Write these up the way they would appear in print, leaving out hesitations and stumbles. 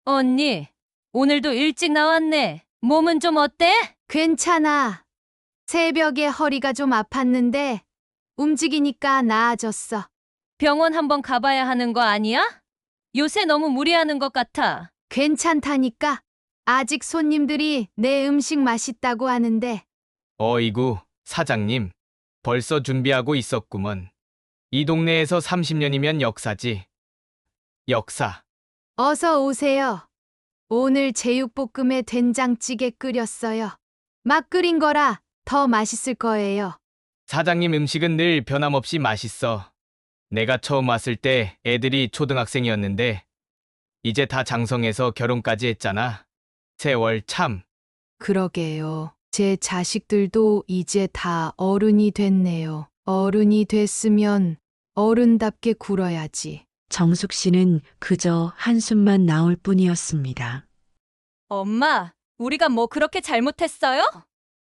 언니, 오늘도 일찍 나왔네. 몸은 좀 어때? 괜찮아. 새벽에 허리가 좀 아팠는데 움직이니까 나아졌어. 병원 한번 가봐야 하는 거 아니야? 요새 너무 무리하는 것 같아. 괜찮다니까. 아직 손님들이 내 음식 맛있다고 하는데 어이구, 사장님. 벌써 준비하고 있었구먼. 이 동네에서 30년이면 역사지. 역사. 어서 오세요. 오늘 제육볶음에 된장찌개 끓였어요. 막 끓인 거라 더 맛있을 거예요. 사장님 음식은 늘 변함없이 맛있어. 내가 처음 왔을 때 애들이 초등학생이었는데, 이제 다 장성해서 결혼까지 했잖아. 세월 참. 그러게요. 제 자식들도 이제 다 어른이 됐네요. 어른이 됐으면 어른답게 굴어야지. 정숙 씨는 그저 한숨만 나올 뿐이었습니다. 엄마, 우리가 뭐 그렇게 잘못했어요?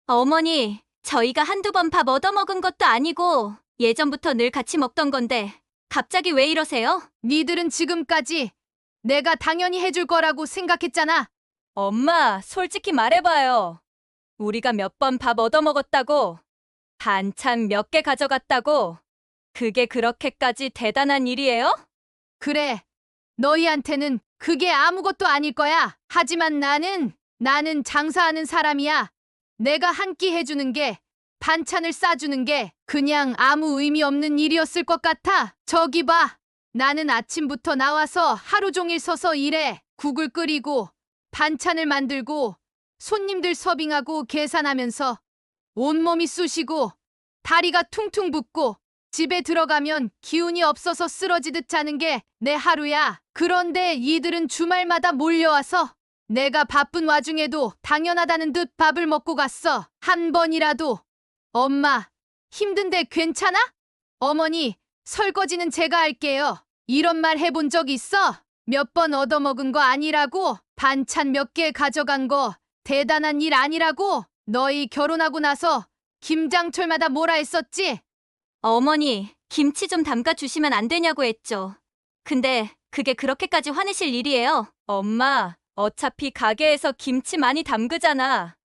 어머니, 저희가 한두 번 밥 얻어먹은 것도 아니고 예전부터 늘 같이 먹던 건데 갑자기 왜 이러세요? 니들은 지금까지 내가 당연히 해줄 거라고 생각했잖아. 엄마, 솔직히 말해봐요. 우리가 몇 번 밥 얻어먹었다고, 반찬 몇 개 가져갔다고, 그게 그렇게까지 대단한 일이에요? 그래. 너희한테는 그게 아무것도 아닐 거야. 하지만 나는 장사하는 사람이야. 내가 한 끼 해주는 게, 반찬을 싸주는 게 그냥 아무 의미 없는 일이었을 것 같아. 저기 봐. 나는 아침부터 나와서 하루 종일 서서 일해. 국을 끓이고, 반찬을 만들고, 손님들 서빙하고 계산하면서 온몸이 쑤시고, 다리가 퉁퉁 붓고, 집에 들어가면 기운이 없어서 쓰러지듯 자는 게 내 하루야. 그런데 이들은 주말마다 몰려와서 내가 바쁜 와중에도 당연하다는 듯 밥을 먹고 갔어. 한 번이라도 엄마, 힘든데 괜찮아? 어머니, 설거지는 제가 할게요. 이런 말 해본 적 있어? 몇 번 얻어먹은 거 아니라고? 반찬 몇 개 가져간 거 대단한 일 아니라고? 너희 결혼하고 나서 김장철마다 뭐라 했었지? 어머니, 김치 좀 담가 주시면 안 되냐고 했죠. 근데 그게 그렇게까지 화내실 일이에요? 엄마, 어차피 가게에서 김치 많이 담그잖아.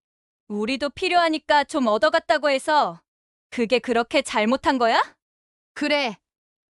우리도 필요하니까 좀 얻어갔다고 해서 그게 그렇게 잘못한 거야? 그래,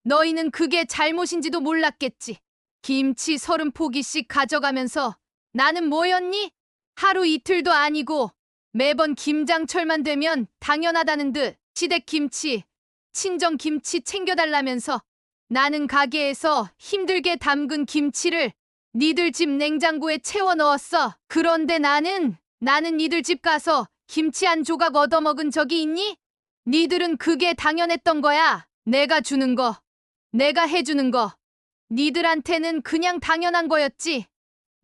너희는 그게 잘못인지도 몰랐겠지. 김치 30포기씩 가져가면서 나는 뭐였니? 하루 이틀도 아니고 매번 김장철만 되면 당연하다는 듯 시댁김치, 친정김치 챙겨달라면서 나는 가게에서 힘들게 담근 김치를 니들 집 냉장고에 채워 넣었어. 그런데 나는 니들 집 가서 김치 한 조각 얻어먹은 적이 있니? 니들은 그게 당연했던 거야. 내가 주는 거, 내가 해주는 거. 니들한테는 그냥 당연한 거였지.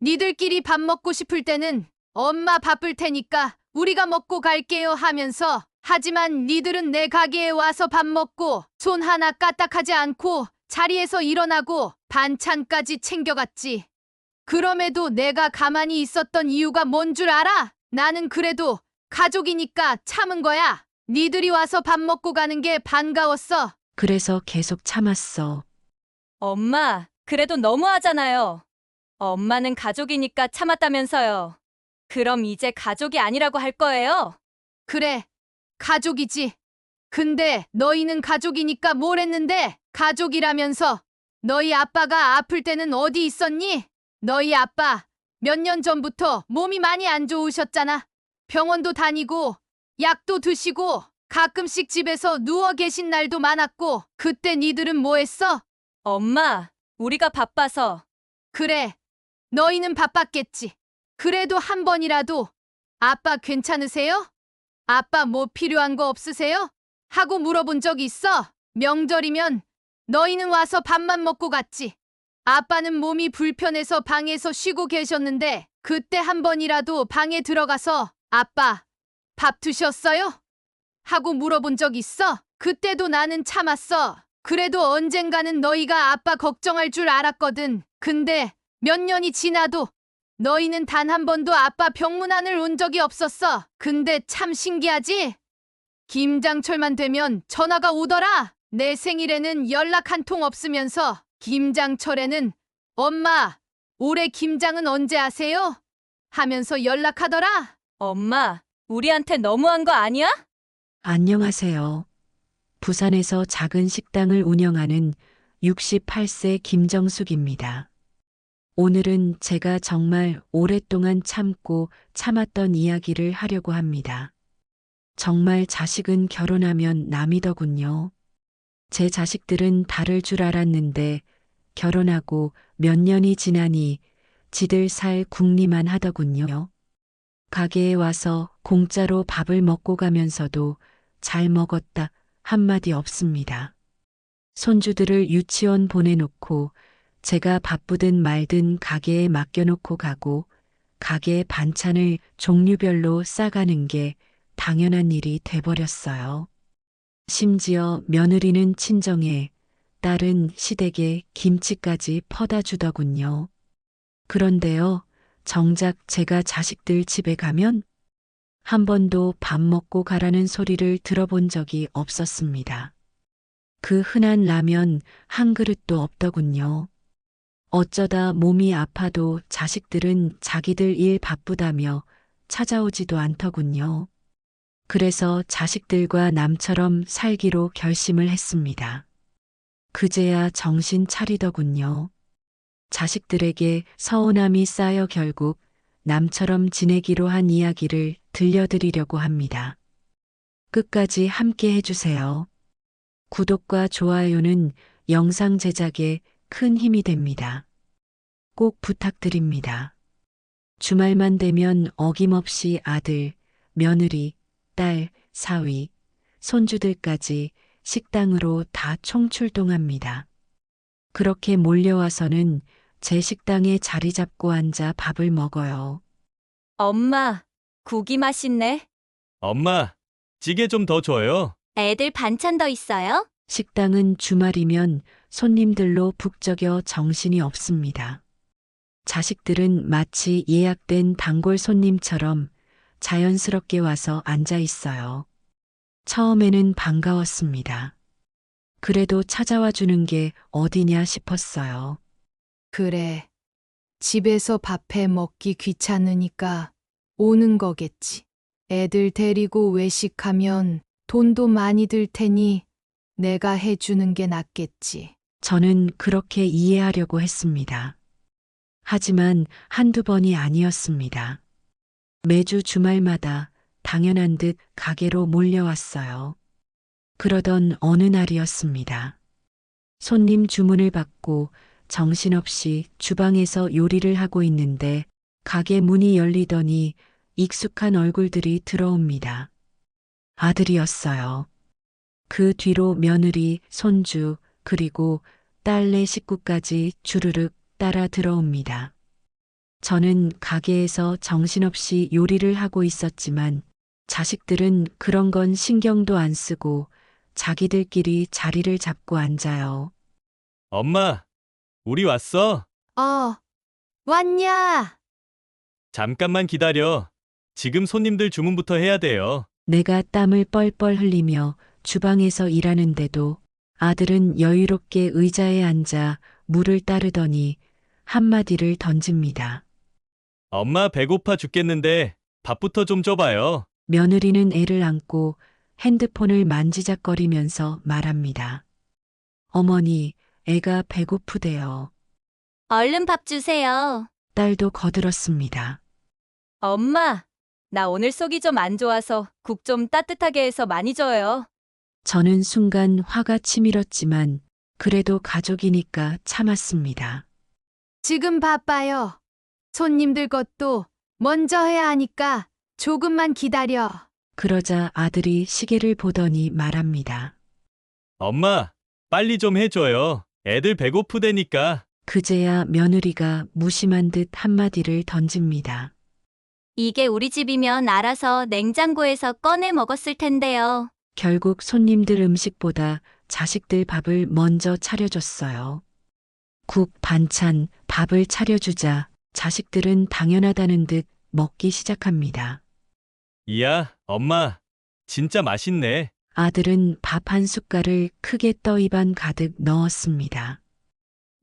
니들끼리 밥 먹고 싶을 때는 엄마 바쁠 테니까 우리가 먹고 갈게요 하면서, 하지만 니들은 내 가게에 와서 밥 먹고 손 하나 까딱하지 않고 자리에서 일어나고 반찬까지 챙겨갔지. 그럼에도 내가 가만히 있었던 이유가 뭔 줄 알아? 나는 그래도 가족이니까 참은 거야. 니들이 와서 밥 먹고 가는 게 반가웠어. 그래서 계속 참았어. 엄마, 그래도 너무하잖아요. 엄마는 가족이니까 참았다면서요. 그럼 이제 가족이 아니라고 할 거예요? 그래, 가족이지. 근데 너희는 가족이니까 뭘 했는데? 가족이라면서. 너희 아빠가 아플 때는 어디 있었니? 너희 아빠 몇 년 전부터 몸이 많이 안 좋으셨잖아. 병원도 다니고 약도 드시고 가끔씩 집에서 누워 계신 날도 많았고, 그때 니들은 뭐 했어? 엄마, 우리가 바빠서. 그래, 너희는 바빴겠지. 그래도 한 번이라도 아빠 괜찮으세요? 아빠 뭐 필요한 거 없으세요? 하고 물어본 적 있어? 명절이면 너희는 와서 밥만 먹고 갔지. 아빠는 몸이 불편해서 방에서 쉬고 계셨는데 그때 한 번이라도 방에 들어가서 아빠 밥 드셨어요? 하고 물어본 적 있어? 그때도 나는 참았어. 그래도 언젠가는 너희가 아빠 걱정할 줄 알았거든. 근데 몇 년이 지나도 너희는 단 한 번도 아빠 병문안을 온 적이 없었어. 근데 참 신기하지? 김장철만 되면 전화가 오더라. 내 생일에는 연락 한 통 없으면서 김장철에는 엄마, 올해 김장은 언제 하세요? 하면서 연락하더라. 엄마, 우리한테 너무한 거 아니야? 안녕하세요. 부산에서 작은 식당을 운영하는 68세 김정숙입니다. 오늘은 제가 정말 오랫동안 참고 참았던 이야기를 하려고 합니다. 정말 자식은 결혼하면 남이더군요. 제 자식들은 다를 줄 알았는데 결혼하고 몇 년이 지나니 지들 살 궁리만 하더군요. 가게에 와서 공짜로 밥을 먹고 가면서도 잘 먹었다 한마디 없습니다. 손주들을 유치원 보내놓고 제가 바쁘든 말든 가게에 맡겨놓고 가고 가게에 반찬을 종류별로 싸가는 게 당연한 일이 돼버렸어요. 심지어 며느리는 친정에, 딸은 시댁에 김치까지 퍼다 주더군요. 그런데요, 정작 제가 자식들 집에 가면 한 번도 밥 먹고 가라는 소리를 들어본 적이 없었습니다. 그 흔한 라면 한 그릇도 없더군요. 어쩌다 몸이 아파도 자식들은 자기들 일 바쁘다며 찾아오지도 않더군요. 그래서 자식들과 남처럼 살기로 결심을 했습니다. 그제야 정신 차리더군요. 자식들에게 서운함이 쌓여 결국 남처럼 지내기로 한 이야기를 들려드리려고 합니다. 끝까지 함께 해주세요. 구독과 좋아요는 영상 제작에 큰 힘이 됩니다. 꼭 부탁드립니다. 주말만 되면 어김없이 아들, 며느리, 딸, 사위, 손주들까지 식당으로 다 총출동합니다. 그렇게 몰려와서는 제 식당에 자리 잡고 앉아 밥을 먹어요. 엄마, 국이 맛있네. 엄마, 찌개 좀 더 줘요. 애들 반찬 더 있어요? 식당은 주말이면 손님들로 북적여 정신이 없습니다. 자식들은 마치 예약된 단골 손님처럼 자연스럽게 와서 앉아 있어요. 처음에는 반가웠습니다. 그래도 찾아와 주는 게 어디냐 싶었어요. 그래. 집에서 밥해 먹기 귀찮으니까 오는 거겠지. 애들 데리고 외식하면 돈도 많이 들 테니 내가 해주는 게 낫겠지. 저는 그렇게 이해하려고 했습니다. 하지만 한두 번이 아니었습니다. 매주 주말마다 당연한 듯 가게로 몰려왔어요. 그러던 어느 날이었습니다. 손님 주문을 받고 정신없이 주방에서 요리를 하고 있는데 가게 문이 열리더니 익숙한 얼굴들이 들어옵니다. 아들이었어요. 그 뒤로 며느리, 손주, 그리고 딸네 식구까지 주르륵 따라 들어옵니다. 저는 가게에서 정신없이 요리를 하고 있었지만 자식들은 그런 건 신경도 안 쓰고 자기들끼리 자리를 잡고 앉아요. 엄마, 우리 왔어. 왔냐? 잠깐만 기다려. 지금 손님들 주문부터 해야 돼요. 내가 땀을 뻘뻘 흘리며 주방에서 일하는데도 아들은 여유롭게 의자에 앉아 물을 따르더니 한마디를 던집니다. 엄마 배고파 죽겠는데 밥부터 좀 줘봐요. 며느리는 애를 안고 핸드폰을 만지작거리면서 말합니다. 어머니, 애가 배고프대요. 얼른 밥 주세요. 딸도 거들었습니다. 엄마, 나 오늘 속이 좀 안 좋아서 국 좀 따뜻하게 해서 많이 줘요. 저는 순간 화가 치밀었지만 그래도 가족이니까 참았습니다. 지금 바빠요. 손님들 것도 먼저 해야 하니까 조금만 기다려. 그러자 아들이 시계를 보더니 말합니다. 엄마, 빨리 좀 해줘요. 애들 배고프대니까. 그제야 며느리가 무심한 듯 한마디를 던집니다. 이게 우리 집이면 알아서 냉장고에서 꺼내 먹었을 텐데요. 결국 손님들 음식보다 자식들 밥을 먼저 차려줬어요. 국, 반찬, 밥을 차려주자 자식들은 당연하다는 듯 먹기 시작합니다. 이야, 엄마, 진짜 맛있네. 아들은 밥 한 숟갈을 크게 떠 입안 가득 넣었습니다.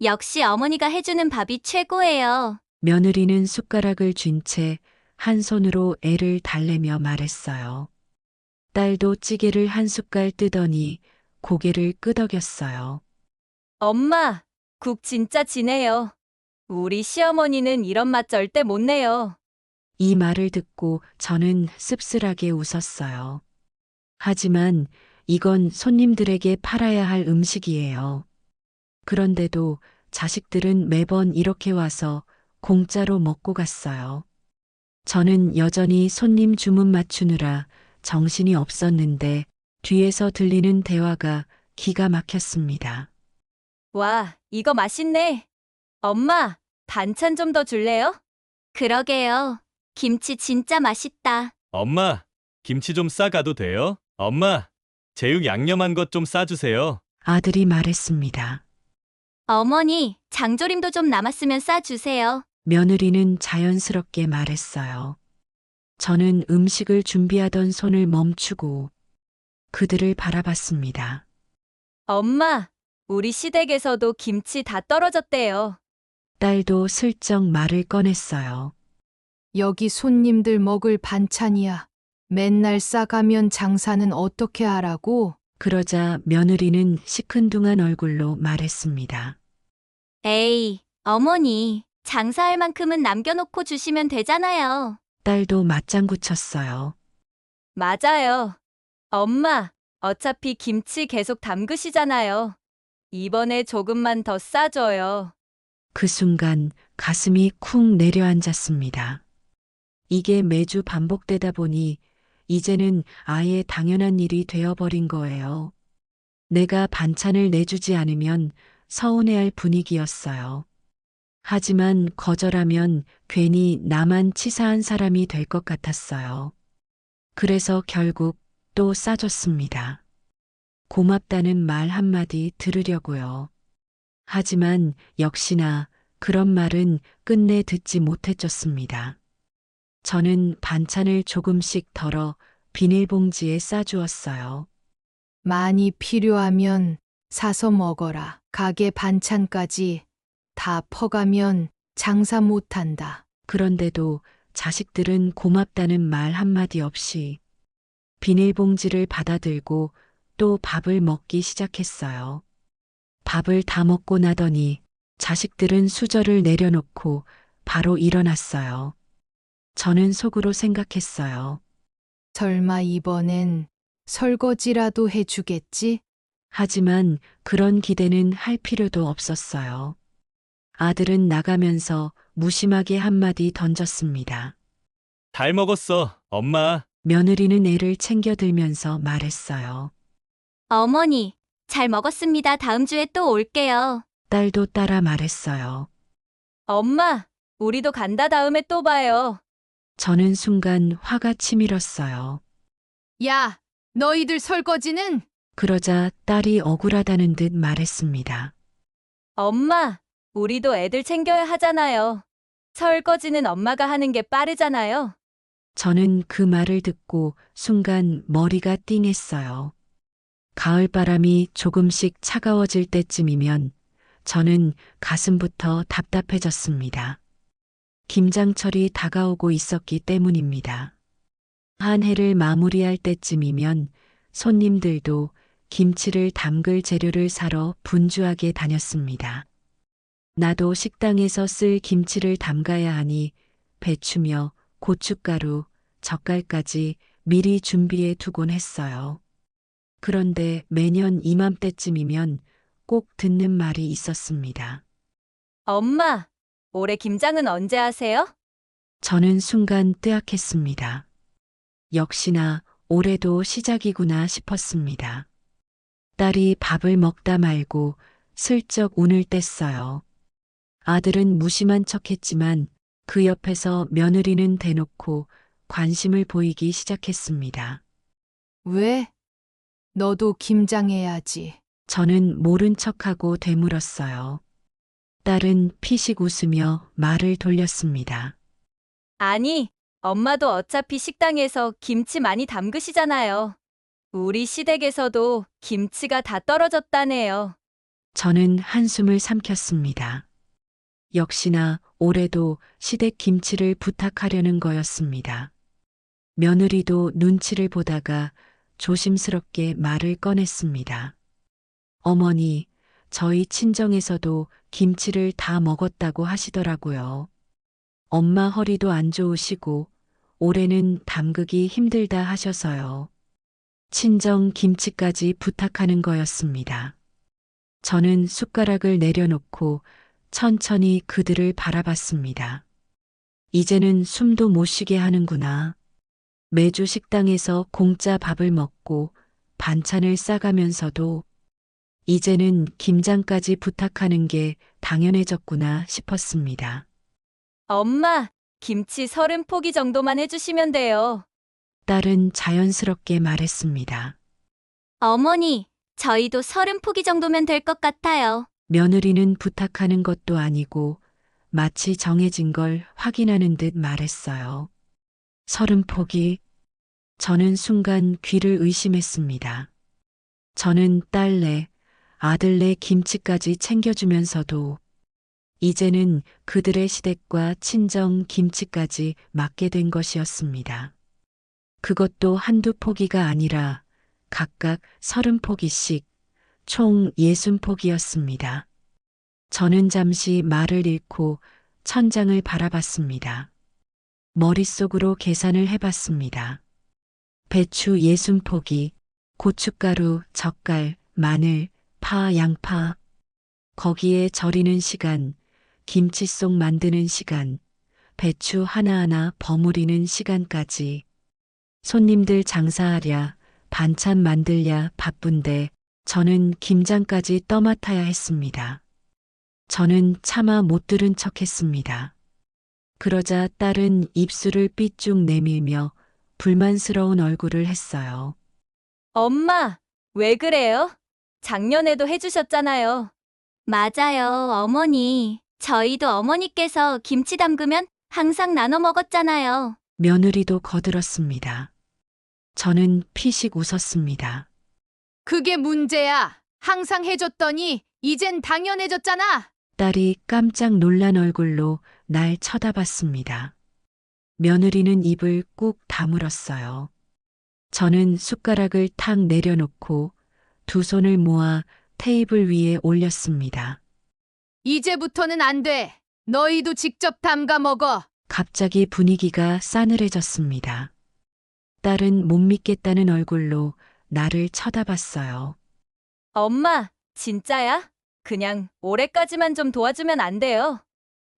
역시 어머니가 해주는 밥이 최고예요. 며느리는 숟가락을 쥔 채 한 손으로 애를 달래며 말했어요. 딸도 찌개를 한 숟갈 뜨더니 고개를 끄덕였어요. 엄마, 국 진짜 진해요. 우리 시어머니는 이런 맛 절대 못 내요. 이 말을 듣고 저는 씁쓸하게 웃었어요. 하지만 이건 손님들에게 팔아야 할 음식이에요. 그런데도 자식들은 매번 이렇게 와서 공짜로 먹고 갔어요. 저는 여전히 손님 주문 맞추느라 정신이 없었는데 뒤에서 들리는 대화가 기가 막혔습니다. 와, 이거 맛있네. 엄마, 반찬 좀 더 줄래요? 그러게요. 김치 진짜 맛있다. 엄마, 김치 좀 싸가도 돼요? 엄마, 제육 양념한 것 좀 싸주세요. 아들이 말했습니다. 어머니, 장조림도 좀 남았으면 싸주세요. 며느리는 자연스럽게 말했어요. 저는 음식을 준비하던 손을 멈추고 그들을 바라봤습니다. 엄마, 우리 시댁에서도 김치 다 떨어졌대요. 딸도 슬쩍 말을 꺼냈어요. 여기 손님들 먹을 반찬이야. 맨날 싸가면 장사는 어떻게 하라고? 그러자 며느리는 시큰둥한 얼굴로 말했습니다. 에이, 어머니, 장사할 만큼은 남겨놓고 주시면 되잖아요. 딸도 맞장구 쳤어요. 맞아요. 엄마, 어차피 김치 계속 담그시잖아요. 이번에 조금만 더 싸줘요. 그 순간 가슴이 쿵 내려앉았습니다. 이게 매주 반복되다 보니 이제는 아예 당연한 일이 되어버린 거예요. 내가 반찬을 내주지 않으면 서운해할 분위기였어요. 하지만 거절하면 괜히 나만 치사한 사람이 될 것 같았어요. 그래서 결국 또 싸줬습니다. 고맙다는 말 한마디 들으려고요. 하지만 역시나 그런 말은 끝내 듣지 못해줬습니다. 저는 반찬을 조금씩 덜어 비닐봉지에 싸주었어요. 많이 필요하면 사서 먹어라. 가게 반찬까지 다 퍼가면 장사 못한다. 그런데도 자식들은 고맙다는 말 한마디 없이 비닐봉지를 받아들고 또 밥을 먹기 시작했어요. 밥을 다 먹고 나더니 자식들은 수저를 내려놓고 바로 일어났어요. 저는 속으로 생각했어요. 설마 이번엔 설거지라도 해주겠지? 하지만 그런 기대는 할 필요도 없었어요. 아들은 나가면서 무심하게 한마디 던졌습니다. 잘 먹었어, 엄마. 며느리는 애를 챙겨들면서 말했어요. 어머니, 잘 먹었습니다. 다음 주에 또 올게요. 딸도 따라 말했어요. 엄마, 우리도 간다. 다음에 또 봐요. 저는 순간 화가 치밀었어요. 야, 너희들 설거지는? 그러자 딸이 억울하다는 듯 말했습니다. 엄마, 우리도 애들 챙겨야 하잖아요. 설거지는 엄마가 하는 게 빠르잖아요. 저는 그 말을 듣고 순간 머리가 띵했어요. 가을바람이 조금씩 차가워질 때쯤이면 저는 가슴부터 답답해졌습니다. 김장철이 다가오고 있었기 때문입니다. 한 해를 마무리할 때쯤이면 손님들도 김치를 담글 재료를 사러 분주하게 다녔습니다. 나도 식당에서 쓸 김치를 담가야 하니 배추며 고춧가루, 젓갈까지 미리 준비해 두곤 했어요. 그런데 매년 이맘때쯤이면 꼭 듣는 말이 있었습니다. 엄마, 올해 김장은 언제 하세요? 저는 순간 뜨악했습니다. 역시나 올해도 시작이구나 싶었습니다. 딸이 밥을 먹다 말고 슬쩍 운을 뗐어요. 아들은 무심한 척했지만 그 옆에서 며느리는 대놓고 관심을 보이기 시작했습니다. 왜? 너도 김장해야지. 저는 모른 척하고 되물었어요. 딸은 피식 웃으며 말을 돌렸습니다. 아니, 엄마도 어차피 식당에서 김치 많이 담그시잖아요. 우리 시댁에서도 김치가 다 떨어졌다네요. 저는 한숨을 삼켰습니다. 역시나 올해도 시댁 김치를 부탁하려는 거였습니다. 며느리도 눈치를 보다가 조심스럽게 말을 꺼냈습니다. 어머니, 저희 친정에서도 김치를 다 먹었다고 하시더라고요. 엄마 허리도 안 좋으시고 올해는 담그기 힘들다 하셔서요. 친정 김치까지 부탁하는 거였습니다. 저는 숟가락을 내려놓고 천천히 그들을 바라봤습니다. 이제는 숨도 못 쉬게 하는구나. 매주 식당에서 공짜 밥을 먹고 반찬을 싸가면서도 이제는 김장까지 부탁하는 게 당연해졌구나 싶었습니다. 엄마, 김치 30포기 정도만 해주시면 돼요. 딸은 자연스럽게 말했습니다. 어머니, 저희도 30포기 정도면 될 것 같아요. 며느리는 부탁하는 것도 아니고 마치 정해진 걸 확인하는 듯 말했어요. 30포기. 저는 순간 귀를 의심했습니다. 저는 딸내, 아들내 김치까지 챙겨주면서도 이제는 그들의 시댁과 친정 김치까지 맡게 된 것이었습니다. 그것도 한두 포기가 아니라 각각 30포기씩 총 60포기였습니다. 저는 잠시 말을 잃고 천장을 바라봤습니다. 머릿속으로 계산을 해봤습니다. 배추 60포기, 고춧가루, 젓갈, 마늘, 파, 양파. 거기에 절이는 시간, 김치속 만드는 시간, 배추 하나하나 버무리는 시간까지. 손님들 장사하랴, 반찬 만들랴 바쁜데 저는 김장까지 떠맡아야 했습니다. 저는 차마 못 들은 척 했습니다. 그러자 딸은 입술을 삐쭉 내밀며 불만스러운 얼굴을 했어요. 엄마, 왜 그래요? 작년에도 해주셨잖아요. 맞아요, 어머니. 저희도 어머니께서 김치 담그면 항상 나눠 먹었잖아요. 며느리도 거들었습니다. 저는 피식 웃었습니다. 그게 문제야. 항상 해줬더니 이젠 당연해졌잖아. 딸이 깜짝 놀란 얼굴로 날 쳐다봤습니다. 며느리는 입을 꾹 다물었어요. 저는 숟가락을 탁 내려놓고 두 손을 모아 테이블 위에 올렸습니다. 이제부터는 안 돼. 너희도 직접 담가 먹어. 갑자기 분위기가 싸늘해졌습니다. 딸은 못 믿겠다는 얼굴로 나를 쳐다봤어요. 엄마, 진짜야? 그냥 올해까지만 좀 도와주면 안 돼요?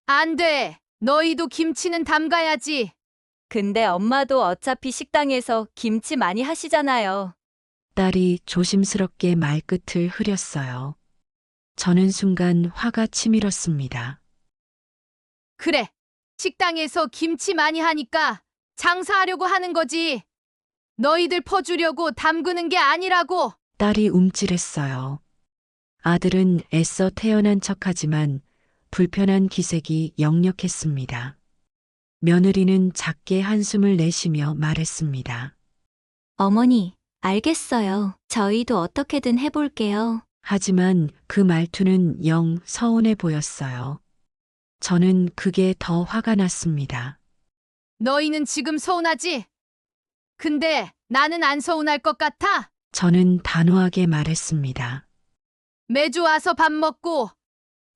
안 돼. 너희도 김치는 담가야지. 근데 엄마도 어차피 식당에서 김치 많이 하시잖아요. 딸이 조심스럽게 말끝을 흐렸어요. 저는 순간 화가 치밀었습니다. 그래. 식당에서 김치 많이 하니까 장사하려고 하는 거지. 너희들 퍼주려고 담그는 게 아니라고. 딸이 움찔했어요. 아들은 애써 태어난 척하지만 불편한 기색이 역력했습니다. 며느리는 작게 한숨을 내쉬며 말했습니다. 어머니, 알겠어요. 저희도 어떻게든 해볼게요. 하지만 그 말투는 영 서운해 보였어요. 저는 그게 더 화가 났습니다. 너희는 지금 서운하지? 근데 나는 안 서운할 것 같아. 저는 단호하게 말했습니다. 매주 와서 밥 먹고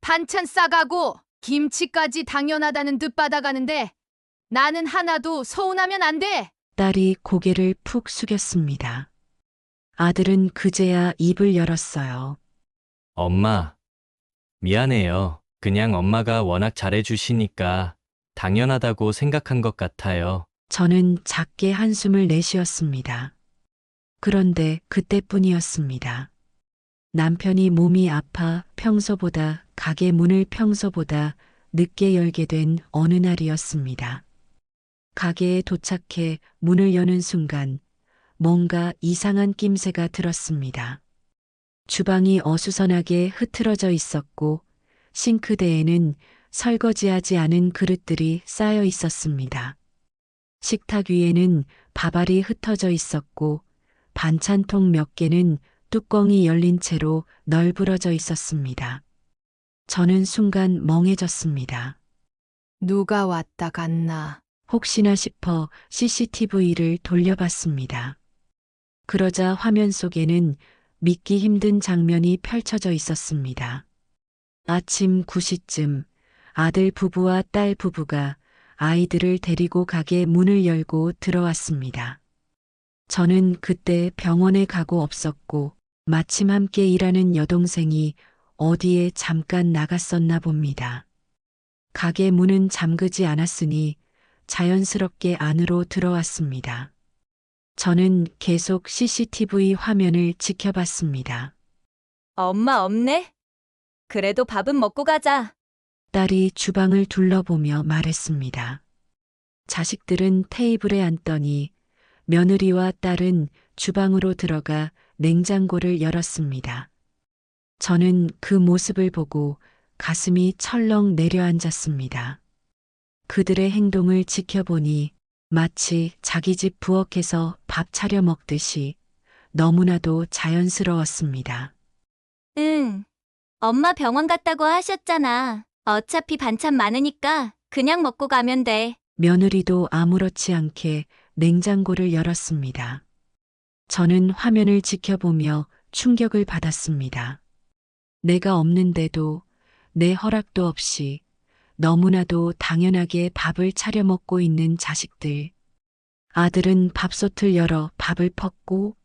반찬 싸가고 김치까지 당연하다는 듯 받아가는데 나는 하나도 서운하면 안 돼. 딸이 고개를 푹 숙였습니다. 아들은 그제야 입을 열었어요. 엄마, 미안해요. 그냥 엄마가 워낙 잘해주시니까 당연하다고 생각한 것 같아요. 저는 작게 한숨을 내쉬었습니다. 그런데 그때뿐이었습니다. 남편이 몸이 아파 평소보다 가게 문을 평소보다 늦게 열게 된 어느 날이었습니다. 가게에 도착해 문을 여는 순간 뭔가 이상한 낌새가 들었습니다. 주방이 어수선하게 흐트러져 있었고 싱크대에는 설거지하지 않은 그릇들이 쌓여 있었습니다. 식탁 위에는 밥알이 흩어져 있었고 반찬통 몇 개는 뚜껑이 열린 채로 널브러져 있었습니다. 저는 순간 멍해졌습니다. 누가 왔다 갔나? 혹시나 싶어 CCTV를 돌려봤습니다. 그러자 화면 속에는 믿기 힘든 장면이 펼쳐져 있었습니다. 아침 9시쯤 아들 부부와 딸 부부가 아이들을 데리고 가게 문을 열고 들어왔습니다. 저는 그때 병원에 가고 없었고 마침 함께 일하는 여동생이 어디에 잠깐 나갔었나 봅니다. 가게 문은 잠그지 않았으니 자연스럽게 안으로 들어왔습니다. 저는 계속 CCTV 화면을 지켜봤습니다. 엄마 없네? 그래도 밥은 먹고 가자. 딸이 주방을 둘러보며 말했습니다. 자식들은 테이블에 앉더니 며느리와 딸은 주방으로 들어가 냉장고를 열었습니다. 저는 그 모습을 보고 가슴이 철렁 내려앉았습니다. 그들의 행동을 지켜보니 마치 자기 집 부엌에서 밥 차려 먹듯이 너무나도 자연스러웠습니다. 응. 엄마 병원 갔다고 하셨잖아. 어차피 반찬 많으니까 그냥 먹고 가면 돼. 며느리도 아무렇지 않게 냉장고를 열었습니다. 저는 화면을 지켜보며 충격을 받았습니다. 내가 없는데도 내 허락도 없이 너무나도 당연하게 밥을 차려 먹고 있는 자식들. 아들은 밥솥을 열어 밥을 펐고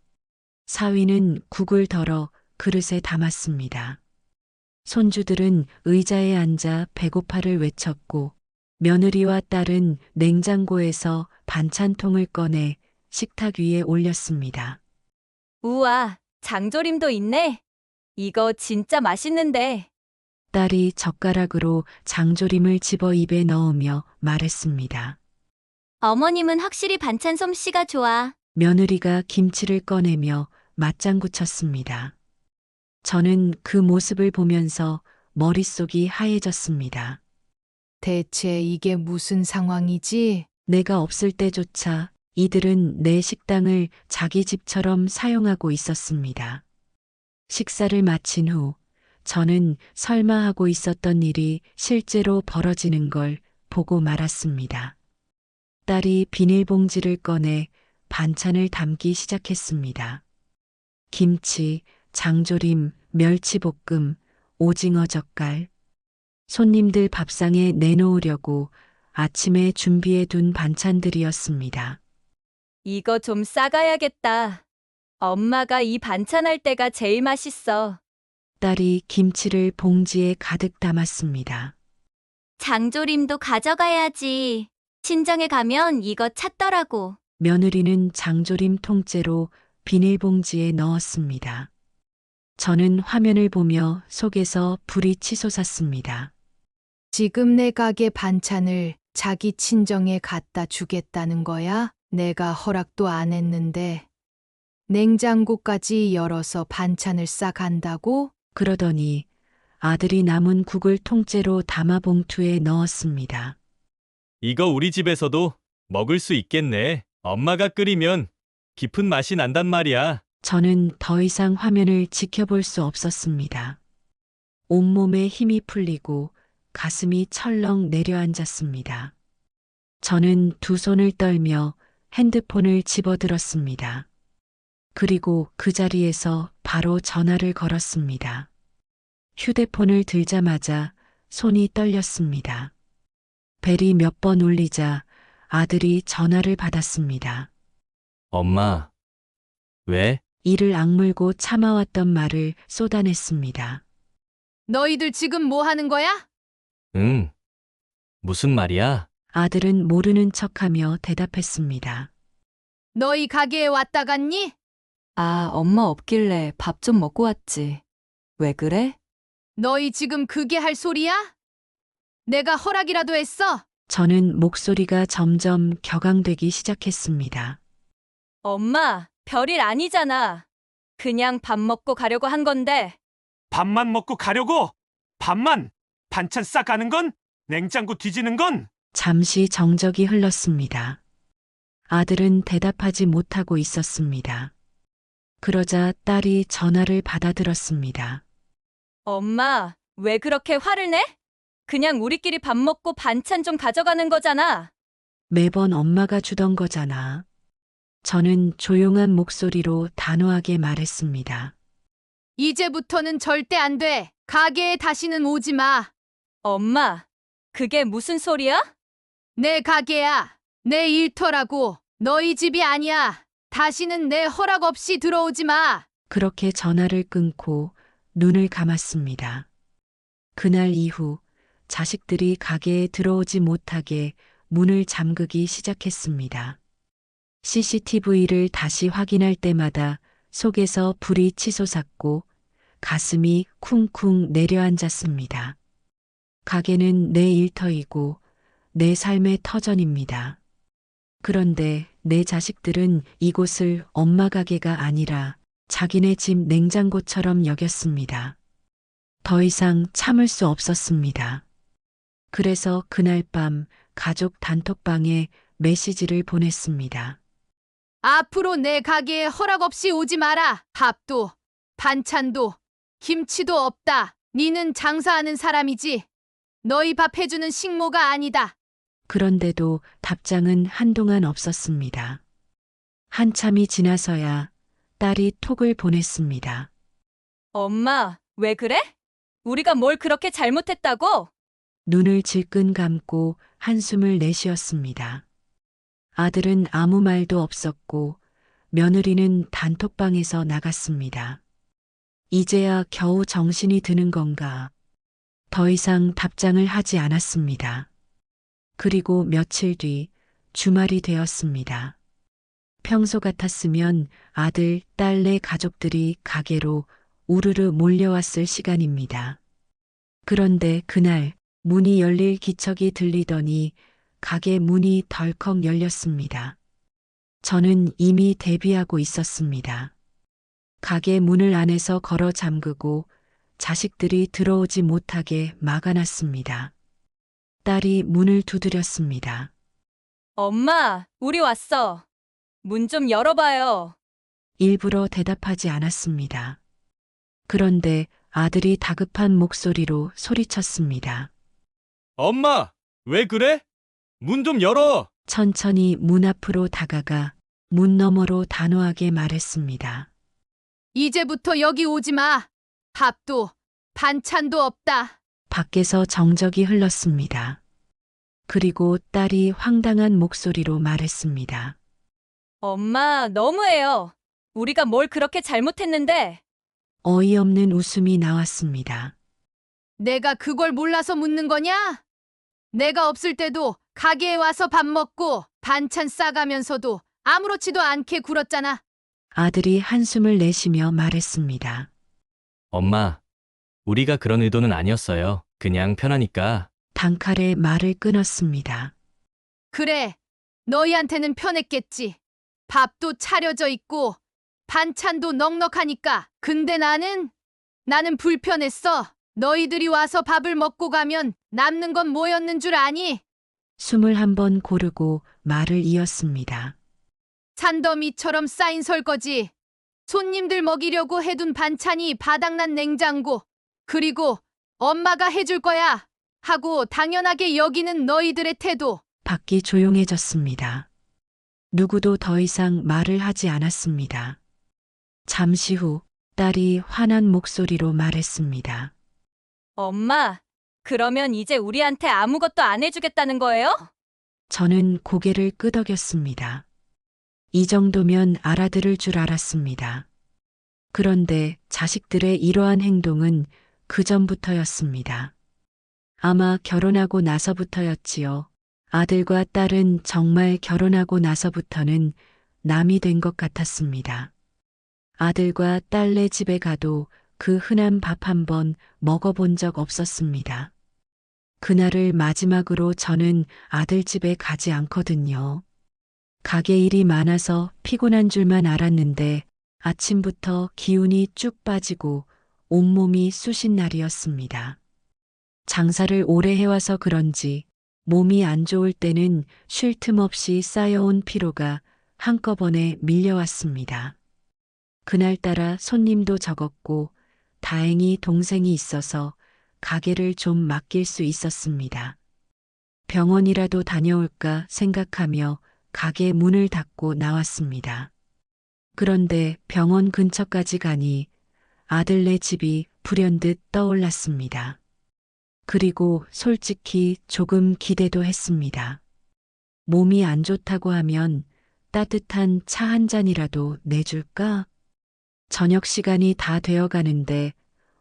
사위는 국을 덜어 그릇에 담았습니다. 손주들은 의자에 앉아 배고파를 외쳤고 며느리와 딸은 냉장고에서 반찬통을 꺼내 식탁 위에 올렸습니다. 우와, 장조림도 있네. 이거 진짜 맛있는데. 딸이 젓가락으로 장조림을 집어 입에 넣으며 말했습니다. 어머님은 확실히 반찬 솜씨가 좋아. 며느리가 김치를 꺼내며 맞장구 쳤습니다. 저는 그 모습을 보면서 머릿속이 하얘졌습니다. 대체 이게 무슨 상황이지? 내가 없을 때조차 이들은 내 식당을 자기 집처럼 사용하고 있었습니다. 식사를 마친 후 저는 설마 하고 있었던 일이 실제로 벌어지는 걸 보고 말았습니다. 딸이 비닐봉지를 꺼내 반찬을 담기 시작했습니다. 김치, 장조림, 멸치볶음, 오징어 젓갈. 손님들 밥상에 내놓으려고 아침에 준비해둔 반찬들이었습니다. 이거 좀 싸가야겠다. 엄마가 이 반찬할 때가 제일 맛있어. 딸이 김치를 봉지에 가득 담았습니다. 장조림도 가져가야지. 친정에 가면 이거 찾더라고. 며느리는 장조림 통째로 비닐봉지에 넣었습니다. 저는 화면을 보며 속에서 불이 치솟았습니다. 지금 내 가게 반찬을 자기 친정에 갖다 주겠다는 거야? 내가 허락도 안 했는데 냉장고까지 열어서 반찬을 싸간다고? 그러더니 아들이 남은 국을 통째로 담아 봉투에 넣었습니다. 이거 우리 집에서도 먹을 수 있겠네. 엄마가 끓이면 깊은 맛이 난단 말이야. 저는 더 이상 화면을 지켜볼 수 없었습니다. 온몸에 힘이 풀리고 가슴이 철렁 내려앉았습니다. 저는 두 손을 떨며 핸드폰을 집어들었습니다. 그리고 그 자리에서 바로 전화를 걸었습니다. 휴대폰을 들자마자 손이 떨렸습니다. 벨이 몇 번 울리자 아들이 전화를 받았습니다. 엄마, 왜? 이를 악물고 참아왔던 말을 쏟아냈습니다. 너희들 지금 뭐 하는 거야? 응. 무슨 말이야? 아들은 모르는 척하며 대답했습니다. 너희 가게에 왔다 갔니? 아, 엄마 없길래 밥 좀 먹고 왔지. 왜 그래? 너희 지금 그게 할 소리야? 내가 허락이라도 했어? 저는 목소리가 점점 격앙되기 시작했습니다. 엄마, 별일 아니잖아. 그냥 밥 먹고 가려고 한 건데. 밥만 먹고 가려고? 밥만? 반찬 싸가는 건? 냉장고 뒤지는 건? 잠시 정적이 흘렀습니다. 아들은 대답하지 못하고 있었습니다. 그러자 딸이 전화를 받아들었습니다. 엄마, 왜 그렇게 화를 내? 그냥 우리끼리 밥 먹고 반찬 좀 가져가는 거잖아. 매번 엄마가 주던 거잖아. 저는 조용한 목소리로 단호하게 말했습니다. 이제부터는 절대 안 돼. 가게에 다시는 오지 마. 엄마, 그게 무슨 소리야? 내 가게야. 내 일터라고. 너희 집이 아니야. 다시는 내 허락 없이 들어오지 마. 그렇게 전화를 끊고 눈을 감았습니다. 그날 이후 자식들이 가게에 들어오지 못하게 문을 잠그기 시작했습니다. CCTV를 다시 확인할 때마다 속에서 불이 치솟았고 가슴이 쿵쿵 내려앉았습니다. 가게는 내 일터이고 내 삶의 터전입니다. 그런데 내 자식들은 이곳을 엄마 가게가 아니라 자기네 집 냉장고처럼 여겼습니다. 더 이상 참을 수 없었습니다. 그래서 그날 밤 가족 단톡방에 메시지를 보냈습니다. 앞으로 내 가게에 허락 없이 오지 마라. 밥도, 반찬도, 김치도 없다. 니는 장사하는 사람이지. 너희 밥 해주는 식모가 아니다. 그런데도 답장은 한동안 없었습니다. 한참이 지나서야 딸이 톡을 보냈습니다. 엄마, 왜 그래? 우리가 뭘 그렇게 잘못했다고? 눈을 질끈 감고 한숨을 내쉬었습니다. 아들은 아무 말도 없었고 며느리는 단톡방에서 나갔습니다. 이제야 겨우 정신이 드는 건가. 더 이상 답장을 하지 않았습니다. 그리고 며칠 뒤 주말이 되었습니다. 평소 같았으면 아들, 딸네 가족들이 가게로 우르르 몰려왔을 시간입니다. 그런데 그날 문이 열릴 기척이 들리더니 가게 문이 덜컥 열렸습니다. 저는 이미 대비하고 있었습니다. 가게 문을 안에서 걸어 잠그고 자식들이 들어오지 못하게 막아놨습니다. 딸이 문을 두드렸습니다. 엄마, 우리 왔어. 문 좀 열어봐요. 일부러 대답하지 않았습니다. 그런데 아들이 다급한 목소리로 소리쳤습니다. 엄마, 왜 그래? 문 좀 열어! 천천히 문 앞으로 다가가 문 너머로 단호하게 말했습니다. 이제부터 여기 오지 마. 밥도, 반찬도 없다. 밖에서 정적이 흘렀습니다. 그리고 딸이 황당한 목소리로 말했습니다. 엄마, 너무해요. 우리가 뭘 그렇게 잘못했는데. 어이없는 웃음이 나왔습니다. 내가 그걸 몰라서 묻는 거냐? 내가 없을 때도 가게에 와서 밥 먹고 반찬 싸가면서도 아무렇지도 않게 굴었잖아. 아들이 한숨을 내쉬며 말했습니다. 엄마, 우리가 그런 의도는 아니었어요. 그냥 편하니까. 단칼에 말을 끊었습니다. 그래, 너희한테는 편했겠지. 밥도 차려져 있고 반찬도 넉넉하니까. 근데 나는 불편했어. 너희들이 와서 밥을 먹고 가면 남는 건 뭐였는 줄 아니? 숨을 한번 고르고 말을 이었습니다. 산더미처럼 쌓인 설거지. 손님들 먹이려고 해둔 반찬이 바닥난 냉장고. 그리고 엄마가 해줄 거야 하고 당연하게 여기는 너희들의 태도. 밖이 조용해졌습니다. 누구도 더 이상 말을 하지 않았습니다. 잠시 후 딸이 화난 목소리로 말했습니다. 엄마, 그러면 이제 우리한테 아무것도 안 해주겠다는 거예요? 저는 고개를 끄덕였습니다. 이 정도면 알아들을 줄 알았습니다. 그런데 자식들의 이러한 행동은 그 전부터였습니다. 아마 결혼하고 나서부터였지요. 아들과 딸은 정말 결혼하고 나서부터는 남이 된 것 같았습니다. 아들과 딸네 집에 가도 그 흔한 밥 한 번 먹어본 적 없었습니다. 그날을 마지막으로 저는 아들 집에 가지 않거든요. 가게 일이 많아서 피곤한 줄만 알았는데 아침부터 기운이 쭉 빠지고 온몸이 쑤신 날이었습니다. 장사를 오래 해와서 그런지 몸이 안 좋을 때는 쉴 틈 없이 쌓여온 피로가 한꺼번에 밀려왔습니다. 그날따라 손님도 적었고 다행히 동생이 있어서 가게를 좀 맡길 수 있었습니다. 병원이라도 다녀올까 생각하며 가게 문을 닫고 나왔습니다. 그런데 병원 근처까지 가니 아들네 집이 불현듯 떠올랐습니다. 그리고 솔직히 조금 기대도 했습니다. 몸이 안 좋다고 하면 따뜻한 차 한 잔이라도 내줄까? 저녁 시간이 다 되어 가는데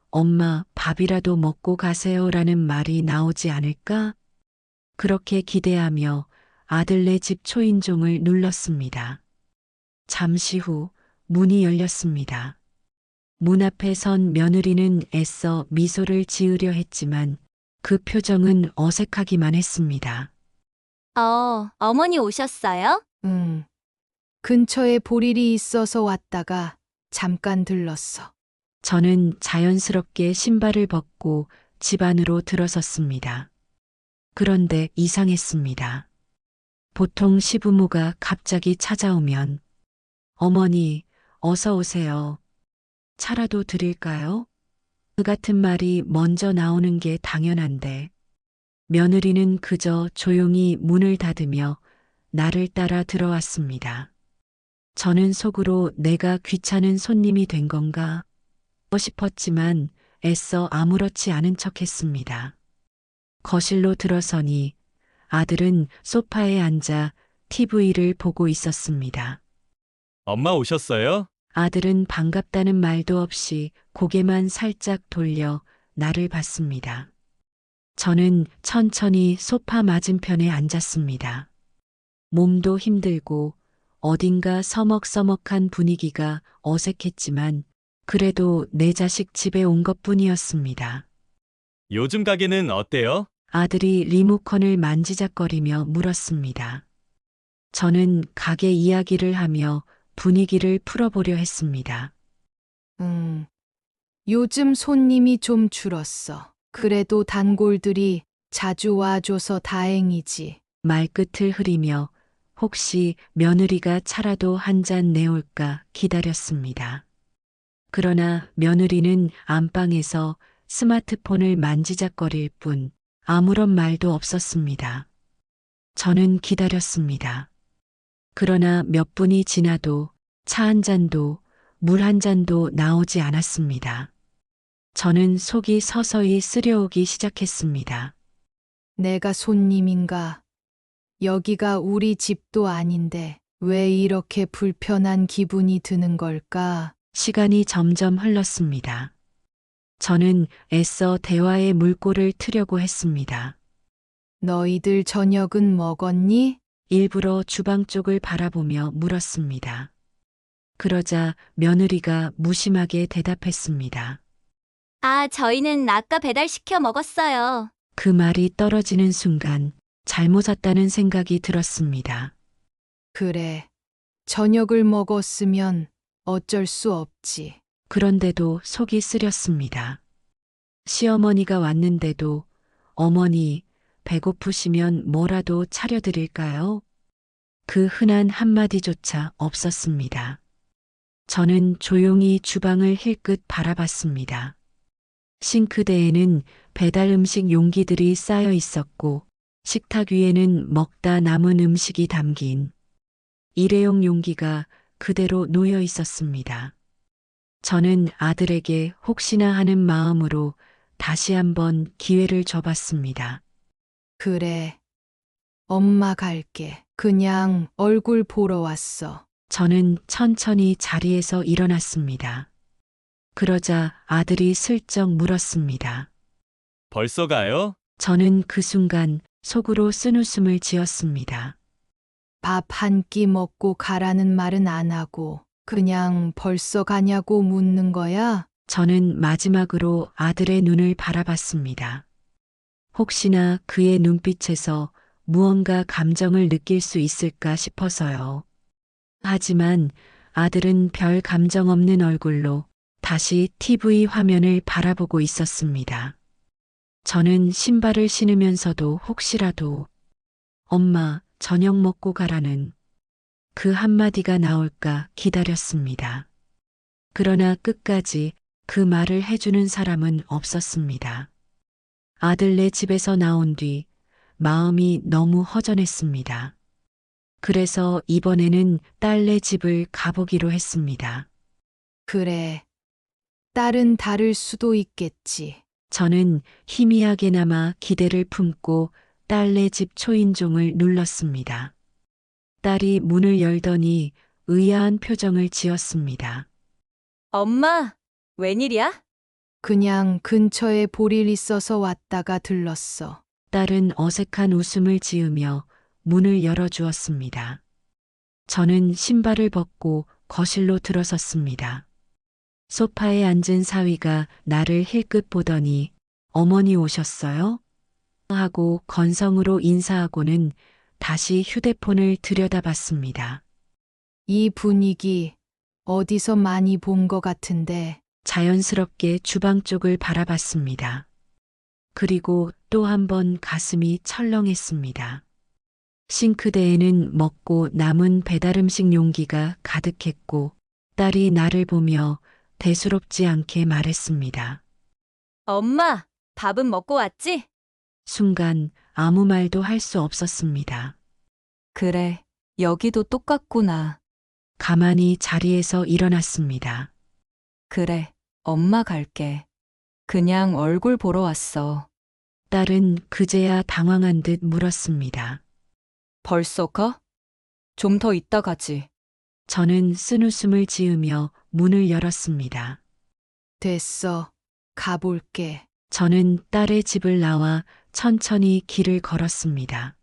엄마 밥이라도 먹고 가세요라는 말이 나오지 않을까? 그렇게 기대하며 아들네 집 초인종을 눌렀습니다. 잠시 후 문이 열렸습니다. 문 앞에 선 며느리는 애써 미소를 지으려 했지만 그 표정은 어색하기만 했습니다. 어머니 오셨어요? 응. 근처에 볼 일이 있어서 왔다가 잠깐 들렀어. 저는 자연스럽게 신발을 벗고 집 안으로 들어섰습니다. 그런데 이상했습니다. 보통 시부모가 갑자기 찾아오면 어머니, 어서 오세요. 차라도 드릴까요? 그 같은 말이 먼저 나오는 게 당연한데 며느리는 그저 조용히 문을 닫으며 나를 따라 들어왔습니다. 저는 속으로 내가 귀찮은 손님이 된 건가 싶었지만 애써 아무렇지 않은 척 했습니다. 거실로 들어서니 아들은 소파에 앉아 TV를 보고 있었습니다. 엄마 오셨어요? 아들은 반갑다는 말도 없이 고개만 살짝 돌려 나를 봤습니다. 저는 천천히 소파 맞은편에 앉았습니다. 몸도 힘들고 어딘가 서먹서먹한 분위기가 어색했지만 그래도 내 자식 집에 온 것뿐이었습니다. 요즘 가게는 어때요? 아들이 리모컨을 만지작거리며 물었습니다. 저는 가게 이야기를 하며 분위기를 풀어보려 했습니다. 요즘 손님이 좀 줄었어. 그래도 단골들이 자주 와줘서 다행이지. 말끝을 흐리며 혹시 며느리가 차라도 한 잔 내올까 기다렸습니다. 그러나 며느리는 안방에서 스마트폰을 만지작거릴 뿐 아무런 말도 없었습니다. 저는 기다렸습니다. 그러나 몇 분이 지나도 차 한 잔도 물 한 잔도 나오지 않았습니다. 저는 속이 서서히 쓰려오기 시작했습니다. 내가 손님인가? 여기가 우리 집도 아닌데 왜 이렇게 불편한 기분이 드는 걸까? 시간이 점점 흘렀습니다. 저는 애써 대화의 물꼬를 트려고 했습니다. 너희들 저녁은 먹었니? 일부러 주방 쪽을 바라보며 물었습니다. 그러자 며느리가 무심하게 대답했습니다. 저희는 아까 배달시켜 먹었어요. 그 말이 떨어지는 순간 잘못 왔다는 생각이 들었습니다. 그래. 저녁을 먹었으면 어쩔 수 없지. 그런데도 속이 쓰렸습니다. 시어머니가 왔는데도 어머니 배고프시면 뭐라도 차려드릴까요? 그 흔한 한마디조차 없었습니다. 저는 조용히 주방을 힐끗 바라봤습니다. 싱크대에는 배달 음식 용기들이 쌓여 있었고 식탁 위에는 먹다 남은 음식이 담긴 일회용 용기가 그대로 놓여 있었습니다. 저는 아들에게 혹시나 하는 마음으로 다시 한번 기회를 줘봤습니다. 그래. 엄마 갈게. 그냥 얼굴 보러 왔어. 저는 천천히 자리에서 일어났습니다. 그러자 아들이 슬쩍 물었습니다. 벌써 가요? 저는 그 순간 속으로 쓴웃음을 지었습니다. 밥 한 끼 먹고 가라는 말은 안 하고 그냥 벌써 가냐고 묻는 거야? 저는 마지막으로 아들의 눈을 바라봤습니다. 혹시나 그의 눈빛에서 무언가 감정을 느낄 수 있을까 싶어서요. 하지만 아들은 별 감정 없는 얼굴로 다시 TV 화면을 바라보고 있었습니다. 저는 신발을 신으면서도 혹시라도 엄마 저녁 먹고 가라는 그 한마디가 나올까 기다렸습니다. 그러나 끝까지 그 말을 해주는 사람은 없었습니다. 아들네 집에서 나온 뒤 마음이 너무 허전했습니다. 그래서 이번에는 딸네 집을 가보기로 했습니다. 그래. 딸은 다를 수도 있겠지. 저는 희미하게나마 기대를 품고 딸네 집 초인종을 눌렀습니다. 딸이 문을 열더니 의아한 표정을 지었습니다. 엄마, 웬일이야? 그냥 근처에 볼 일 있어서 왔다가 들렀어. 딸은 어색한 웃음을 지으며 문을 열어주었습니다. 저는 신발을 벗고 거실로 들어섰습니다. 소파에 앉은 사위가 나를 힐끗 보더니 어머니 오셨어요? 하고 건성으로 인사하고는 다시 휴대폰을 들여다봤습니다. 이 분위기 어디서 많이 본 것 같은데. 자연스럽게 주방 쪽을 바라봤습니다. 그리고 또 한 번 가슴이 철렁했습니다. 싱크대에는 먹고 남은 배달음식 용기가 가득했고 딸이 나를 보며 대수롭지 않게 말했습니다. 엄마, 밥은 먹고 왔지? 순간 아무 말도 할 수 없었습니다. 그래, 여기도 똑같구나. 가만히 자리에서 일어났습니다. 그래, 엄마 갈게. 그냥 얼굴 보러 왔어. 딸은 그제야 당황한 듯 물었습니다. 벌써 가? 좀 더 있다 가지. 저는 쓴웃음을 지으며 문을 열었습니다. 됐어. 가볼게. 저는 딸의 집을 나와 천천히 길을 걸었습니다.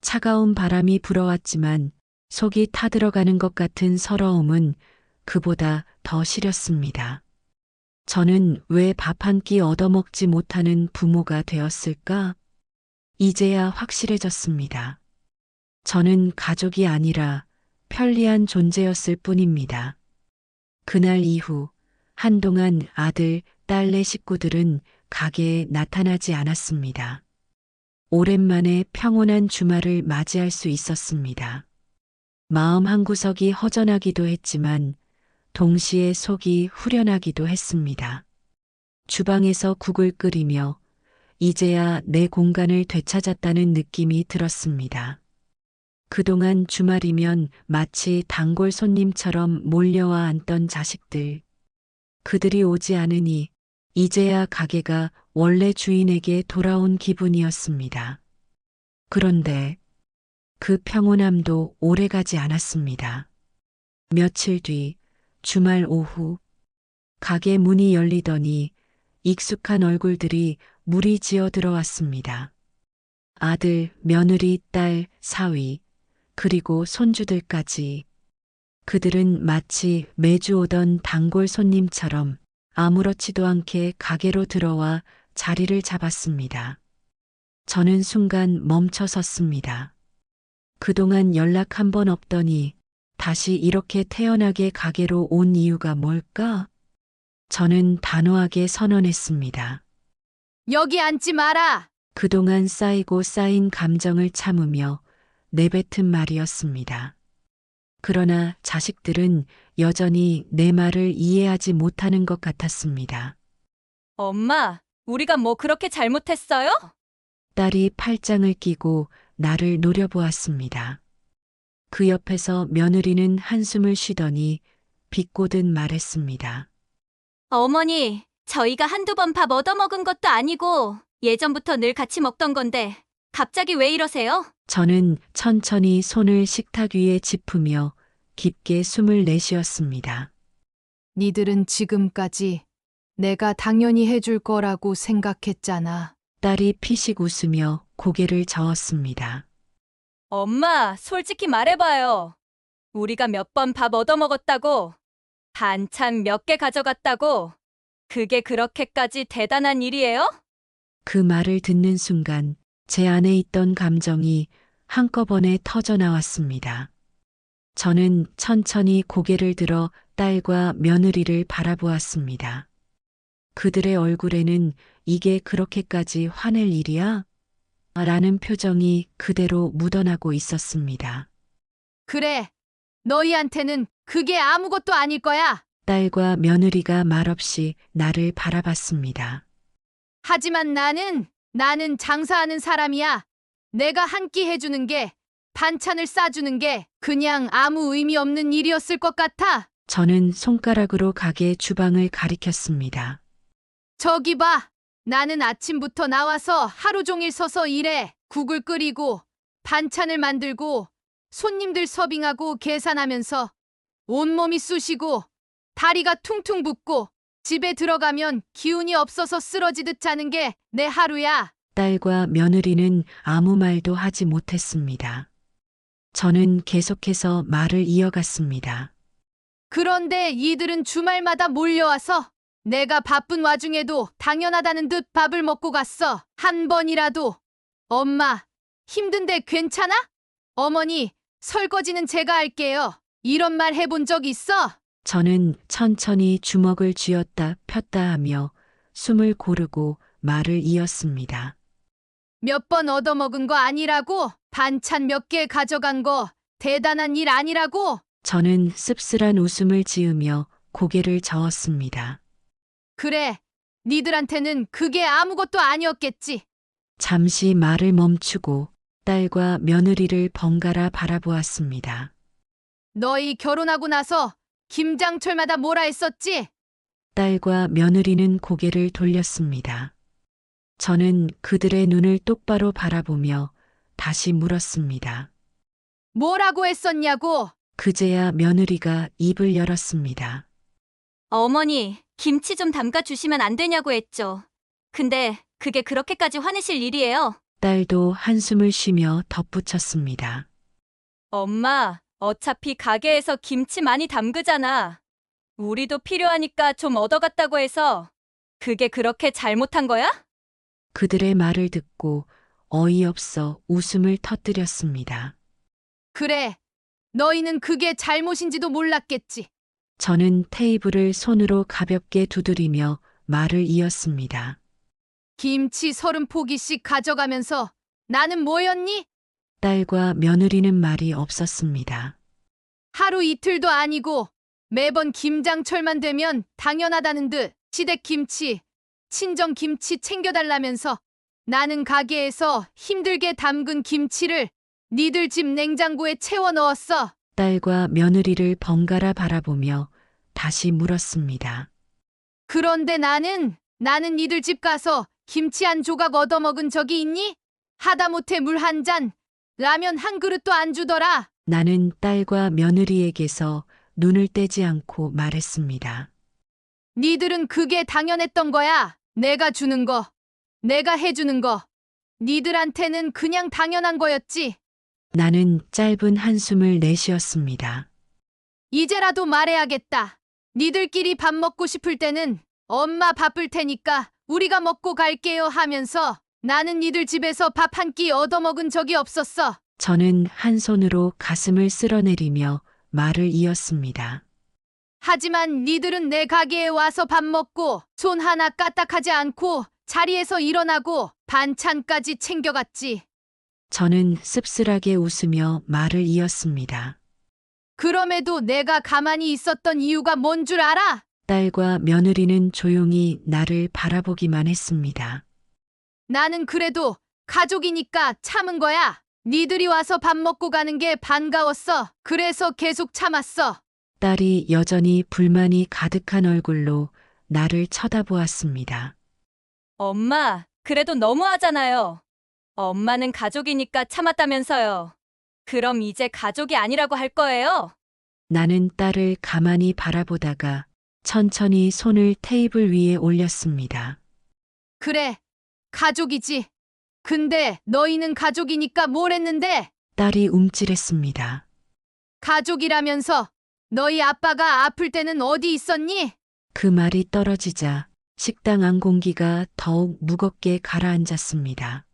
차가운 바람이 불어왔지만 속이 타들어가는 것 같은 서러움은 그보다 더 시렸습니다. 저는 왜 밥 한 끼 얻어먹지 못하는 부모가 되었을까? 이제야 확실해졌습니다. 저는 가족이 아니라 편리한 존재였을 뿐입니다. 그날 이후 한동안 아들, 딸네 식구들은 가게에 나타나지 않았습니다. 오랜만에 평온한 주말을 맞이할 수 있었습니다. 마음 한구석이 허전하기도 했지만 동시에 속이 후련하기도 했습니다. 주방에서 국을 끓이며 이제야 내 공간을 되찾았다는 느낌이 들었습니다. 그동안 주말이면 마치 단골 손님처럼 몰려와 앉던 자식들. 그들이 오지 않으니 이제야 가게가 원래 주인에게 돌아온 기분이었습니다. 그런데 그 평온함도 오래가지 않았습니다. 며칠 뒤 주말 오후 가게 문이 열리더니 익숙한 얼굴들이 무리지어 들어왔습니다. 아들, 며느리, 딸, 사위, 그리고 손주들까지. 그들은 마치 매주 오던 단골 손님처럼 아무렇지도 않게 가게로 들어와 자리를 잡았습니다. 저는 순간 멈춰 섰습니다. 그동안 연락 한 번 없더니 다시 이렇게 태연하게 가게로 온 이유가 뭘까? 저는 단호하게 선언했습니다. 여기 앉지 마라. 그동안 쌓이고 쌓인 감정을 참으며 내뱉은 말이었습니다. 그러나 자식들은 여전히 내 말을 이해하지 못하는 것 같았습니다. 엄마, 우리가 뭐 그렇게 잘못했어요? 딸이 팔짱을 끼고 나를 노려보았습니다. 그 옆에서 며느리는 한숨을 쉬더니 비꼬듯 말했습니다. 어머니, 저희가 한두 번 밥 얻어먹은 것도 아니고 예전부터 늘 같이 먹던 건데 갑자기 왜 이러세요? 저는 천천히 손을 식탁 위에 짚으며 깊게 숨을 내쉬었습니다. 니들은 지금까지 내가 당연히 해줄 거라고 생각했잖아. 딸이 피식 웃으며 고개를 저었습니다. 엄마, 솔직히 말해봐요. 우리가 몇 번 밥 얻어먹었다고, 반찬 몇 개 가져갔다고, 그게 그렇게까지 대단한 일이에요? 그 말을 듣는 순간 제 안에 있던 감정이 한꺼번에 터져 나왔습니다. 저는 천천히 고개를 들어 딸과 며느리를 바라보았습니다. 그들의 얼굴에는 이게 그렇게까지 화낼 일이야? 라는 표정이 그대로 묻어나고 있었습니다. 그래. 너희한테는 그게 아무것도 아닐 거야. 딸과 며느리가 말없이 나를 바라봤습니다. 하지만 나는 장사하는 사람이야. 내가 한 끼 해주는 게, 반찬을 싸주는 게 그냥 아무 의미 없는 일이었을 것 같아. 저는 손가락으로 가게 주방을 가리켰습니다. 저기 봐. 나는 아침부터 나와서 하루 종일 서서 일해. 국을 끓이고, 반찬을 만들고, 손님들 서빙하고 계산하면서 온몸이 쑤시고, 다리가 퉁퉁 붓고, 집에 들어가면 기운이 없어서 쓰러지듯 자는 게 내 하루야. 딸과 며느리는 아무 말도 하지 못했습니다. 저는 계속해서 말을 이어갔습니다. 그런데 이들은 주말마다 몰려와서 내가 바쁜 와중에도 당연하다는 듯 밥을 먹고 갔어. 한 번이라도 엄마, 힘든데 괜찮아? 어머니, 설거지는 제가 할게요. 이런 말 해본 적 있어? 저는 천천히 주먹을 쥐었다 폈다 하며 숨을 고르고 말을 이었습니다. 몇 번 얻어먹은 거 아니라고? 반찬 몇 개 가져간 거 대단한 일 아니라고? 저는 씁쓸한 웃음을 지으며 고개를 저었습니다. 그래, 니들한테는 그게 아무것도 아니었겠지. 잠시 말을 멈추고 딸과 며느리를 번갈아 바라보았습니다. 너희 결혼하고 나서 김장철마다 뭐라 했었지? 딸과 며느리는 고개를 돌렸습니다. 저는 그들의 눈을 똑바로 바라보며 다시 물었습니다. 뭐라고 했었냐고? 그제야 며느리가 입을 열었습니다. 어머니, 김치 좀 담가 주시면 안 되냐고 했죠. 근데 그게 그렇게까지 화내실 일이에요? 딸도 한숨을 쉬며 덧붙였습니다. 엄마, 어차피 가게에서 김치 많이 담그잖아. 우리도 필요하니까 좀 얻어갔다고 해서 그게 그렇게 잘못한 거야? 그들의 말을 듣고 어이없어 웃음을 터뜨렸습니다. 그래, 너희는 그게 잘못인지도 몰랐겠지. 저는 테이블을 손으로 가볍게 두드리며 말을 이었습니다. 김치 30포기씩 가져가면서 나는 뭐였니? 딸과 며느리는 말이 없었습니다. 하루 이틀도 아니고 매번 김장철만 되면 당연하다는 듯 시댁김치, 친정김치 챙겨달라면서 나는 가게에서 힘들게 담근 김치를 니들 집 냉장고에 채워 넣었어. 딸과 며느리를 번갈아 바라보며 다시 물었습니다. 그런데 나는 니들 집 가서 김치 한 조각 얻어먹은 적이 있니? 하다못해 물 한 잔, 라면 한 그릇도 안 주더라. 나는 딸과 며느리에게서 눈을 떼지 않고 말했습니다. 니들은 그게 당연했던 거야. 내가 주는 거, 내가 해주는 거. 니들한테는 그냥 당연한 거였지. 나는 짧은 한숨을 내쉬었습니다. 이제라도 말해야겠다. 니들끼리 밥 먹고 싶을 때는 엄마 바쁠 테니까 우리가 먹고 갈게요 하면서 나는 니들 집에서 밥 한 끼 얻어먹은 적이 없었어. 저는 한 손으로 가슴을 쓸어내리며 말을 이었습니다. 하지만 니들은 내 가게에 와서 밥 먹고 손 하나 까딱하지 않고 자리에서 일어나고 반찬까지 챙겨갔지. 저는 씁쓸하게 웃으며 말을 이었습니다. 그럼에도 내가 가만히 있었던 이유가 뭔 줄 알아? 딸과 며느리는 조용히 나를 바라보기만 했습니다. 나는 그래도 가족이니까 참은 거야. 니들이 와서 밥 먹고 가는 게 반가웠어. 그래서 계속 참았어. 딸이 여전히 불만이 가득한 얼굴로 나를 쳐다보았습니다. 엄마, 그래도 너무하잖아요. 엄마는 가족이니까 참았다면서요. 그럼 이제 가족이 아니라고 할 거예요? 나는 딸을 가만히 바라보다가 천천히 손을 테이블 위에 올렸습니다. 그래, 가족이지. 근데 너희는 가족이니까 뭘 했는데? 딸이 움찔했습니다. 가족이라면서 너희 아빠가 아플 때는 어디 있었니? 그 말이 떨어지자 식당 안 공기가 더욱 무겁게 가라앉았습니다.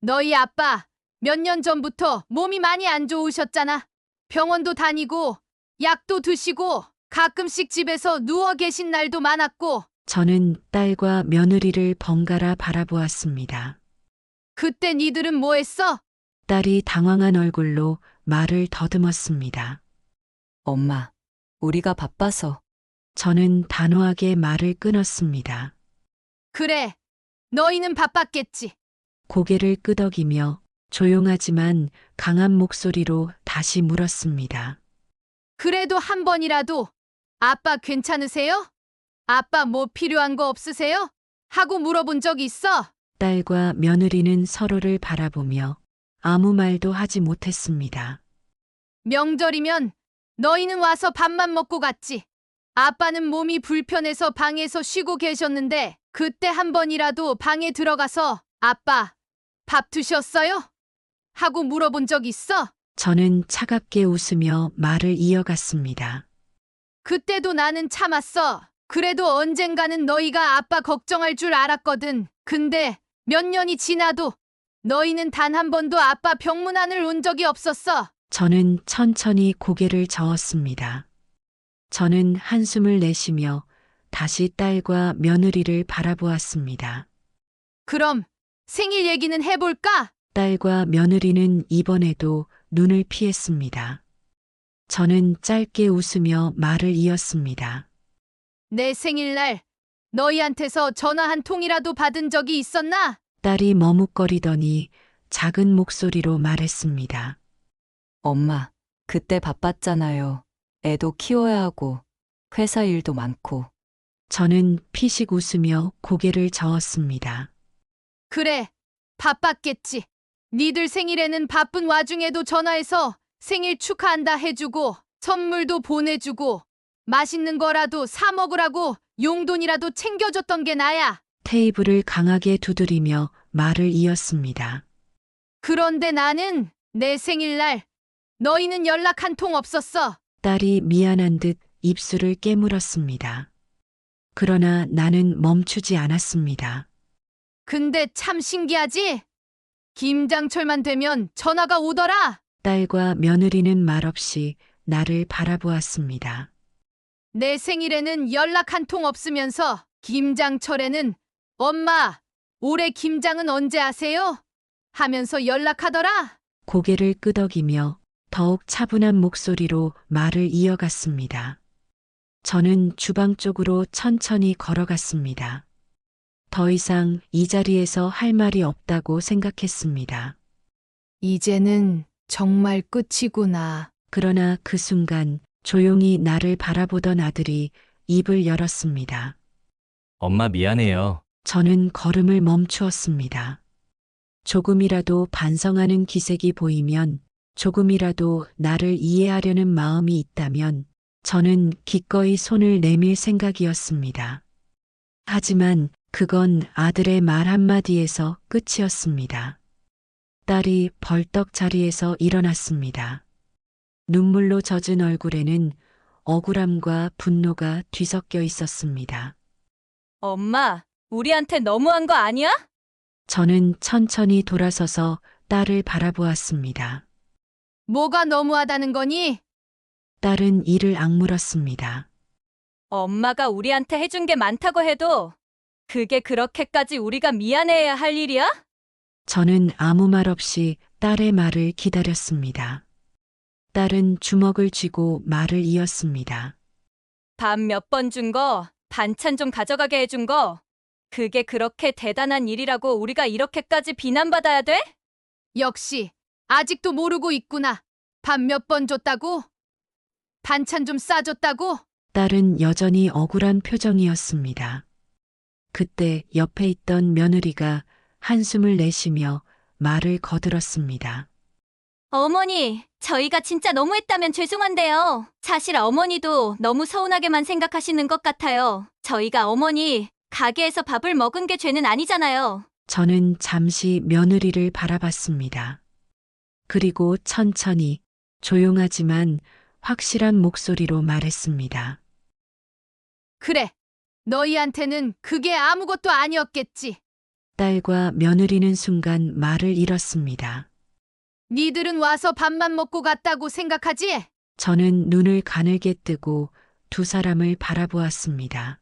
너희 아빠 몇 년 전부터 몸이 많이 안 좋으셨잖아. 병원도 다니고 약도 드시고 가끔씩 집에서 누워 계신 날도 많았고 저는 딸과 며느리를 번갈아 바라보았습니다. 그때 니들은 뭐 했어? 딸이 당황한 얼굴로 말을 더듬었습니다. 엄마, 우리가 바빠서 저는 단호하게 말을 끊었습니다. 그래, 너희는 바빴겠지. 고개를 끄덕이며 조용하지만 강한 목소리로 다시 물었습니다. 그래도 한 번이라도 아빠 괜찮으세요? 아빠 뭐 필요한 거 없으세요? 하고 물어본 적 있어? 딸과 며느리는 서로를 바라보며 아무 말도 하지 못했습니다. 명절이면 너희는 와서 밥만 먹고 갔지. 아빠는 몸이 불편해서 방에서 쉬고 계셨는데 그때 한 번이라도 방에 들어가서 아빠 밥 드셨어요? 하고 물어본 적 있어? 저는 차갑게 웃으며 말을 이어갔습니다. 그때도 나는 참았어. 그래도 언젠가는 너희가 아빠 걱정할 줄 알았거든. 근데 몇 년이 지나도 너희는 단 한 번도 아빠 병문안을 온 적이 없었어. 저는 천천히 고개를 저었습니다. 저는 한숨을 내쉬며 다시 딸과 며느리를 바라보았습니다. 그럼 생일 얘기는 해볼까? 딸과 며느리는 이번에도 눈을 피했습니다. 저는 짧게 웃으며 말을 이었습니다. 내 생일날 너희한테서 전화 한 통이라도 받은 적이 있었나? 딸이 머뭇거리더니 작은 목소리로 말했습니다. 엄마, 그때 바빴잖아요. 애도 키워야 하고, 회사 일도 많고. 저는 피식 웃으며 고개를 저었습니다. 그래, 바빴겠지. 니들 생일에는 바쁜 와중에도 전화해서 생일 축하한다 해주고 선물도 보내주고 맛있는 거라도 사 먹으라고 용돈이라도 챙겨줬던 게 나야. 테이블을 강하게 두드리며 말을 이었습니다. 그런데 나는 내 생일날 너희는 연락 한 통 없었어. 딸이 미안한 듯 입술을 깨물었습니다. 그러나 나는 멈추지 않았습니다. 근데 참 신기하지? 김장철만 되면 전화가 오더라. 딸과 며느리는 말없이 나를 바라보았습니다. 내 생일에는 연락 한 통 없으면서 김장철에는 엄마, 올해 김장은 언제 하세요? 하면서 연락하더라. 고개를 끄덕이며 더욱 차분한 목소리로 말을 이어갔습니다. 저는 주방 쪽으로 천천히 걸어갔습니다. 더 이상 이 자리에서 할 말이 없다고 생각했습니다. 이제는 정말 끝이구나. 그러나 그 순간 조용히 나를 바라보던 아들이 입을 열었습니다. 엄마 미안해요. 저는 걸음을 멈추었습니다. 조금이라도 반성하는 기색이 보이면, 조금이라도 나를 이해하려는 마음이 있다면 저는 기꺼이 손을 내밀 생각이었습니다. 하지만 그건 아들의 말 한마디에서 끝이었습니다. 딸이 벌떡 자리에서 일어났습니다. 눈물로 젖은 얼굴에는 억울함과 분노가 뒤섞여 있었습니다. 엄마, 우리한테 너무한 거 아니야? 저는 천천히 돌아서서 딸을 바라보았습니다. 뭐가 너무하다는 거니? 딸은 이를 악물었습니다. 엄마가 우리한테 해준 게 많다고 해도 그게 그렇게까지 우리가 미안해야 할 일이야? 저는 아무 말 없이 딸의 말을 기다렸습니다. 딸은 주먹을 쥐고 말을 이었습니다. 밥 몇 번 준 거, 반찬 좀 가져가게 해준 거, 그게 그렇게 대단한 일이라고 우리가 이렇게까지 비난받아야 돼? 역시 아직도 모르고 있구나. 밥 몇 번 줬다고? 반찬 좀 싸줬다고? 딸은 여전히 억울한 표정이었습니다. 그때 옆에 있던 며느리가 한숨을 내쉬며 말을 거들었습니다. 어머니, 저희가 진짜 너무했다면 죄송한데요. 사실 어머니도 너무 서운하게만 생각하시는 것 같아요. 저희가 어머니 가게에서 밥을 먹은 게 죄는 아니잖아요. 저는 잠시 며느리를 바라봤습니다. 그리고 천천히 조용하지만 확실한 목소리로 말했습니다. 그래, 너희한테는 그게 아무것도 아니었겠지. 딸과 며느리는 순간 말을 잃었습니다. 니들은 와서 밥만 먹고 갔다고 생각하지? 저는 눈을 가늘게 뜨고 두 사람을 바라보았습니다.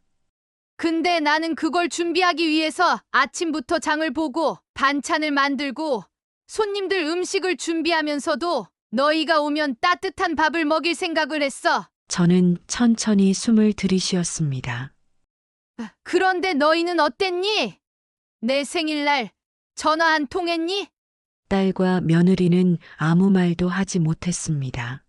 근데 나는 그걸 준비하기 위해서 아침부터 장을 보고 반찬을 만들고 손님들 음식을 준비하면서도 너희가 오면 따뜻한 밥을 먹일 생각을 했어. 저는 천천히 숨을 들이쉬었습니다. 그런데 너희는 어땠니? 내 생일날 전화 한 통 했니? 딸과 며느리는 아무 말도 하지 못했습니다.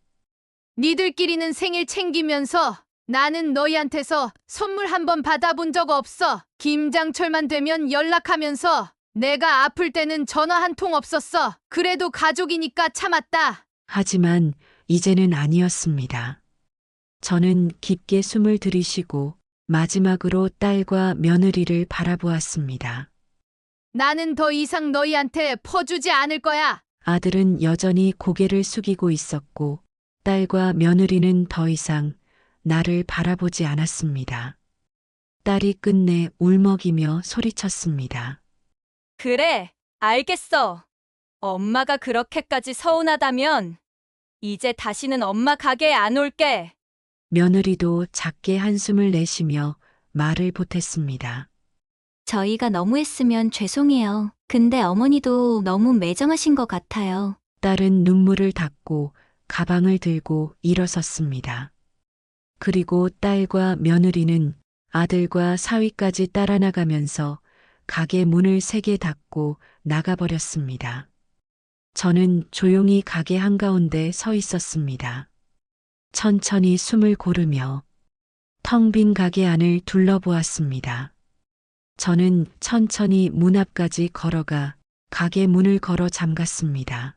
니들끼리는 생일 챙기면서 나는 너희한테서 선물 한 번 받아본 적 없어. 김장철만 되면 연락하면서 내가 아플 때는 전화 한 통 없었어. 그래도 가족이니까 참았다. 하지만 이제는 아니었습니다. 저는 깊게 숨을 들이쉬고 마지막으로 딸과 며느리를 바라보았습니다. 나는 더 이상 너희한테 퍼주지 않을 거야. 아들은 여전히 고개를 숙이고 있었고 딸과 며느리는 더 이상 나를 바라보지 않았습니다. 딸이 끝내 울먹이며 소리쳤습니다. 그래, 알겠어. 엄마가 그렇게까지 서운하다면 이제 다시는 엄마 가게에 안 올게. 며느리도 작게 한숨을 내쉬며 말을 보탰습니다. 저희가 너무했으면 죄송해요. 근데 어머니도 너무 매정하신 것 같아요. 딸은 눈물을 닦고 가방을 들고 일어섰습니다. 그리고 딸과 며느리는 아들과 사위까지 따라 나가면서 가게 문을 세게 닫고 나가버렸습니다. 저는 조용히 가게 한가운데 서 있었습니다. 천천히 숨을 고르며 텅 빈 가게 안을 둘러보았습니다. 저는 천천히 문 앞까지 걸어가 가게 문을 걸어 잠갔습니다.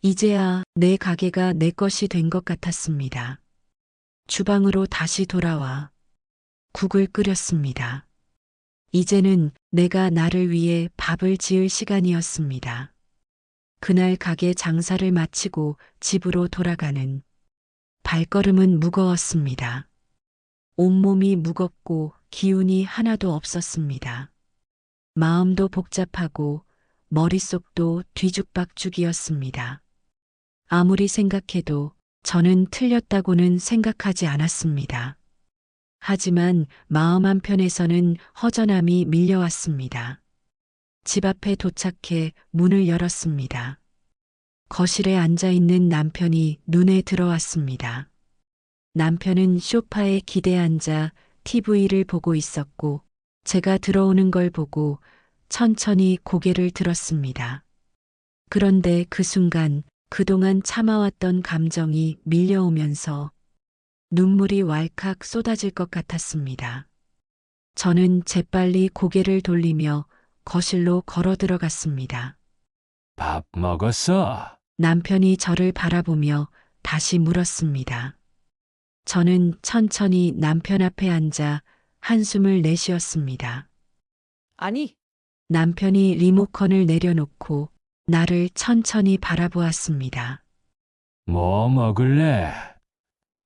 이제야 내 가게가 내 것이 된 것 같았습니다. 주방으로 다시 돌아와 국을 끓였습니다. 이제는 내가 나를 위해 밥을 지을 시간이었습니다. 그날 가게 장사를 마치고 집으로 돌아가는 발걸음은 무거웠습니다. 온몸이 무겁고 기운이 하나도 없었습니다. 마음도 복잡하고 머릿속도 뒤죽박죽이었습니다. 아무리 생각해도 저는 틀렸다고는 생각하지 않았습니다. 하지만 마음 한편에서는 허전함이 밀려왔습니다. 집 앞에 도착해 문을 열었습니다. 거실에 앉아 있는 남편이 눈에 들어왔습니다. 남편은 소파에 기대 앉아 TV를 보고 있었고 제가 들어오는 걸 보고 천천히 고개를 들었습니다. 그런데 그 순간 그동안 참아왔던 감정이 밀려오면서 눈물이 왈칵 쏟아질 것 같았습니다. 저는 재빨리 고개를 돌리며 거실로 걸어 들어갔습니다. 밥 먹었어? 남편이 저를 바라보며 다시 물었습니다. 저는 천천히 남편 앞에 앉아 한숨을 내쉬었습니다. 아니, 남편이 리모컨을 내려놓고 나를 천천히 바라보았습니다. 뭐 먹을래?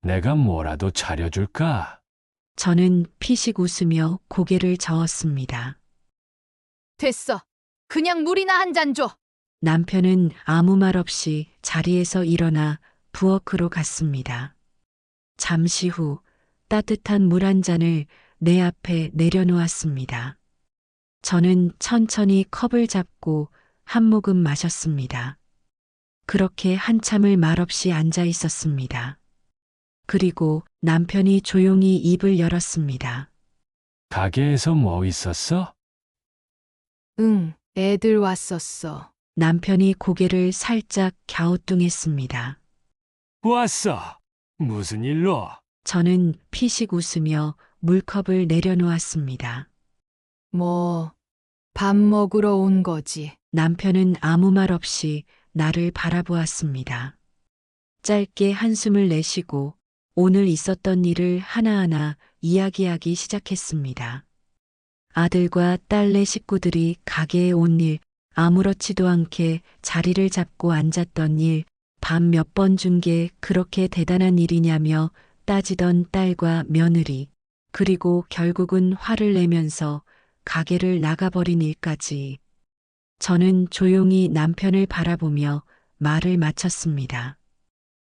내가 뭐라도 차려줄까? 저는 피식 웃으며 고개를 저었습니다. 됐어. 그냥 물이나 한 잔 줘. 남편은 아무 말 없이 자리에서 일어나 부엌으로 갔습니다. 잠시 후 따뜻한 물 한 잔을 내 앞에 내려놓았습니다. 저는 천천히 컵을 잡고 한 모금 마셨습니다. 그렇게 한참을 말없이 앉아 있었습니다. 그리고 남편이 조용히 입을 열었습니다. 가게에서 뭐 있었어? 응, 애들 왔었어. 남편이 고개를 살짝 갸우뚱했습니다. 왔어. 무슨 일로? 저는 피식 웃으며 물컵을 내려놓았습니다. 뭐, 밥 먹으러 온 거지. 남편은 아무 말 없이 나를 바라보았습니다. 짧게 한숨을 내쉬고 오늘 있었던 일을 하나하나 이야기하기 시작했습니다. 아들과 딸네 식구들이 가게에 온 일, 아무렇지도 않게 자리를 잡고 앉았던 일, 밥 몇 번 준 게 그렇게 대단한 일이냐며 따지던 딸과 며느리, 그리고 결국은 화를 내면서 가게를 나가버린 일까지. 저는 조용히 남편을 바라보며 말을 마쳤습니다.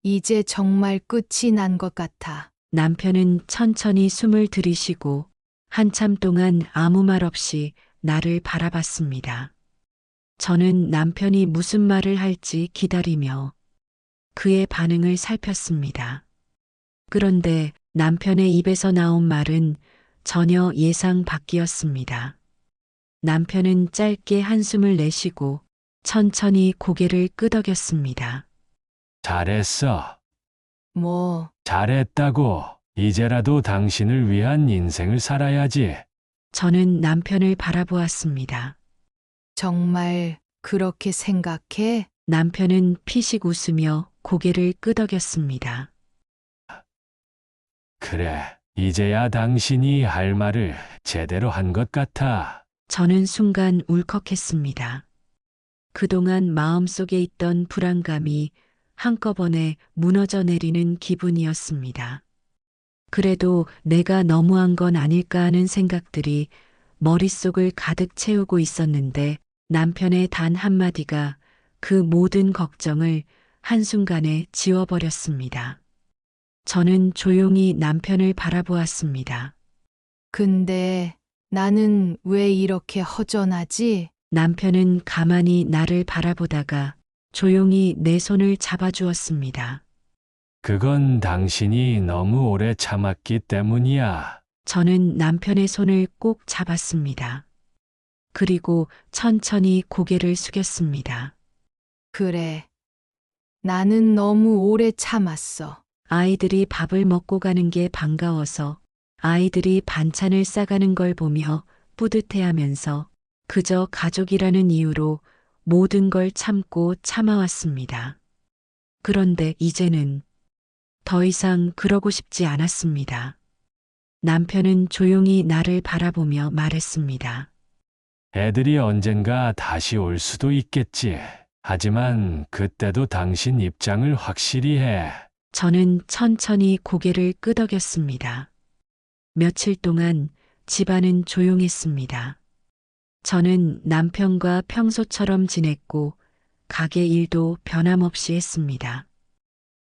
이제 정말 끝이 난 것 같아. 남편은 천천히 숨을 들이쉬고 한참 동안 아무 말 없이 나를 바라봤습니다. 저는 남편이 무슨 말을 할지 기다리며 그의 반응을 살폈습니다. 그런데 남편의 입에서 나온 말은 전혀 예상 밖이었습니다. 남편은 짧게 한숨을 내쉬고 천천히 고개를 끄덕였습니다. 잘했어. 뭐, 잘했다고. 이제라도 당신을 위한 인생을 살아야지. 저는 남편을 바라보았습니다. 정말 그렇게 생각해? 남편은 피식 웃으며 고개를 끄덕였습니다. 그래, 이제야 당신이 할 말을 제대로 한 것 같아. 저는 순간 울컥했습니다. 그동안 마음속에 있던 불안감이 한꺼번에 무너져 내리는 기분이었습니다. 그래도 내가 너무한 건 아닐까 하는 생각들이 머릿속을 가득 채우고 있었는데 남편의 단 한마디가 그 모든 걱정을 한순간에 지워버렸습니다. 저는 조용히 남편을 바라보았습니다. 근데 나는 왜 이렇게 허전하지? 남편은 가만히 나를 바라보다가 조용히 내 손을 잡아주었습니다. 그건 당신이 너무 오래 참았기 때문이야. 저는 남편의 손을 꼭 잡았습니다. 그리고 천천히 고개를 숙였습니다. 그래. 나는 너무 오래 참았어. 아이들이 밥을 먹고 가는 게 반가워서 아이들이 반찬을 싸가는 걸 보며 뿌듯해하면서 그저 가족이라는 이유로 모든 걸 참고 참아왔습니다. 그런데 이제는 더 이상 그러고 싶지 않았습니다. 남편은 조용히 나를 바라보며 말했습니다. 애들이 언젠가 다시 올 수도 있겠지. 하지만 그때도 당신 입장을 확실히 해. 저는 천천히 고개를 끄덕였습니다. 며칠 동안 집안은 조용했습니다. 저는 남편과 평소처럼 지냈고 가게 일도 변함없이 했습니다.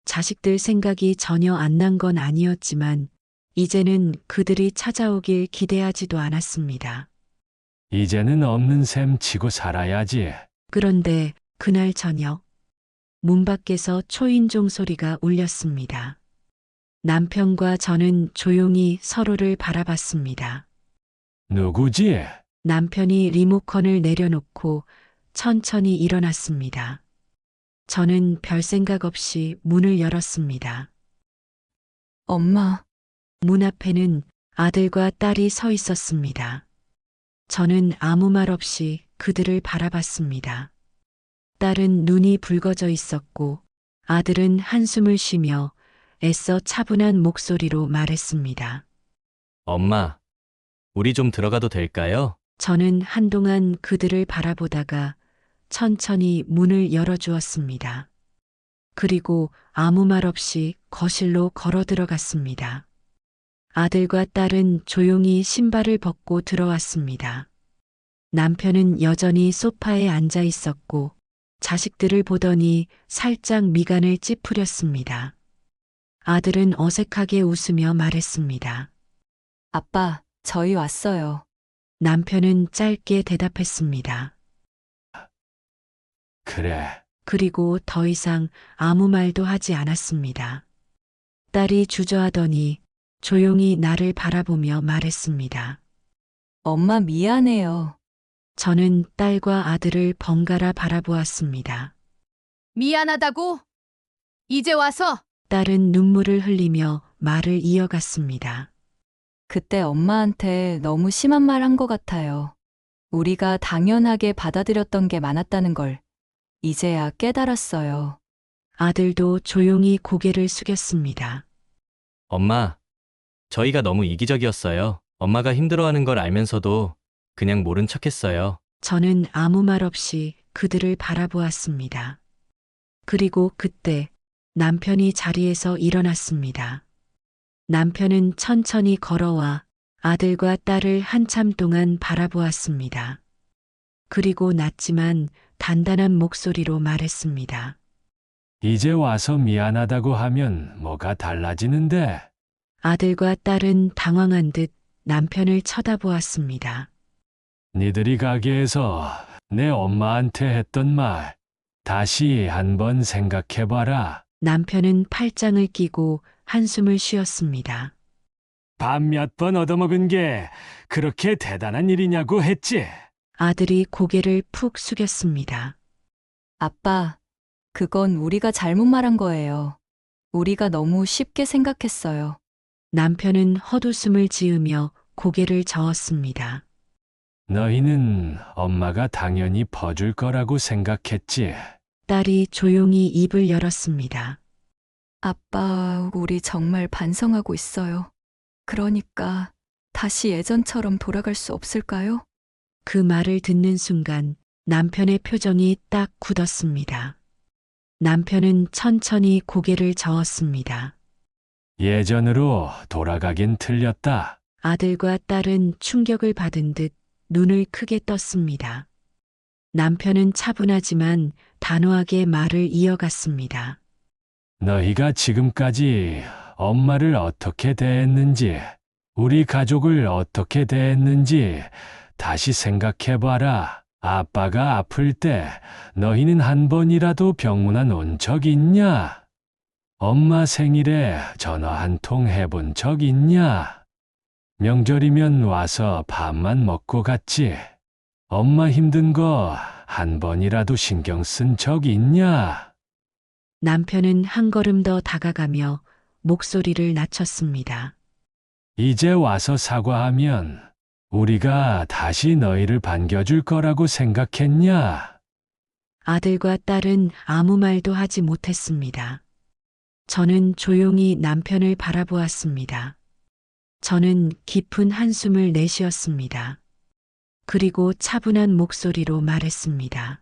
자식들 생각이 전혀 안 난 건 아니었지만 이제는 그들이 찾아오길 기대하지도 않았습니다. 이제는 없는 셈 치고 살아야지. 그런데 그날 저녁 문 밖에서 초인종 소리가 울렸습니다. 남편과 저는 조용히 서로를 바라봤습니다. 누구지? 남편이 리모컨을 내려놓고 천천히 일어났습니다. 저는 별 생각 없이 문을 열었습니다. 엄마, 문 앞에는 아들과 딸이 서 있었습니다. 저는 아무 말 없이 그들을 바라봤습니다. 딸은 눈이 붉어져 있었고 아들은 한숨을 쉬며 애써 차분한 목소리로 말했습니다. 엄마, 우리 좀 들어가도 될까요? 저는 한동안 그들을 바라보다가 천천히 문을 열어주었습니다. 그리고 아무 말 없이 거실로 걸어 들어갔습니다. 아들과 딸은 조용히 신발을 벗고 들어왔습니다. 남편은 여전히 소파에 앉아 있었고 자식들을 보더니 살짝 미간을 찌푸렸습니다. 아들은 어색하게 웃으며 말했습니다. 아빠, 저희 왔어요. 남편은 짧게 대답했습니다. 그래. 그리고 더 이상 아무 말도 하지 않았습니다. 딸이 주저하더니 조용히 나를 바라보며 말했습니다. 엄마 미안해요. 저는 딸과 아들을 번갈아 바라보았습니다. 미안하다고? 이제 와서? 딸은 눈물을 흘리며 말을 이어갔습니다. 그때 엄마한테 너무 심한 말 한 것 같아요. 우리가 당연하게 받아들였던 게 많았다는 걸 이제야 깨달았어요. 아들도 조용히 고개를 숙였습니다. 엄마, 저희가 너무 이기적이었어요. 엄마가 힘들어하는 걸 알면서도 그냥 모른 척했어요. 저는 아무 말 없이 그들을 바라보았습니다. 그리고 그때 남편이 자리에서 일어났습니다. 남편은 천천히 걸어와 아들과 딸을 한참 동안 바라보았습니다. 그리고 낮지만 단단한 목소리로 말했습니다. 이제 와서 미안하다고 하면 뭐가 달라지는데? 아들과 딸은 당황한 듯 남편을 쳐다보았습니다. 니들이 가게에서 내 엄마한테 했던 말 다시 한번 생각해봐라. 남편은 팔짱을 끼고 한숨을 쉬었습니다. 밥 몇 번 얻어먹은 게 그렇게 대단한 일이냐고 했지. 아들이 고개를 푹 숙였습니다. 아빠, 그건 우리가 잘못 말한 거예요. 우리가 너무 쉽게 생각했어요. 남편은 헛웃음을 지으며 고개를 저었습니다. 너희는 엄마가 당연히 퍼줄 거라고 생각했지. 딸이 조용히 입을 열었습니다. 아빠, 우리 정말 반성하고 있어요. 그러니까 다시 예전처럼 돌아갈 수 없을까요? 그 말을 듣는 순간 남편의 표정이 딱 굳었습니다. 남편은 천천히 고개를 저었습니다. 예전으로 돌아가긴 틀렸다. 아들과 딸은 충격을 받은 듯 눈을 크게 떴습니다. 남편은 차분하지만 단호하게 말을 이어갔습니다. 너희가 지금까지 엄마를 어떻게 대했는지, 우리 가족을 어떻게 대했는지 다시 생각해봐라. 아빠가 아플 때 너희는 한 번이라도 병문안 온 적 있냐? 엄마 생일에 전화 한 통 해본 적 있냐? 명절이면 와서 밥만 먹고 갔지. 엄마 힘든 거 한 번이라도 신경 쓴 적 있냐? 남편은 한 걸음 더 다가가며 목소리를 낮췄습니다. 이제 와서 사과하면 우리가 다시 너희를 반겨줄 거라고 생각했냐? 아들과 딸은 아무 말도 하지 못했습니다. 저는 조용히 남편을 바라보았습니다. 저는 깊은 한숨을 내쉬었습니다. 그리고 차분한 목소리로 말했습니다.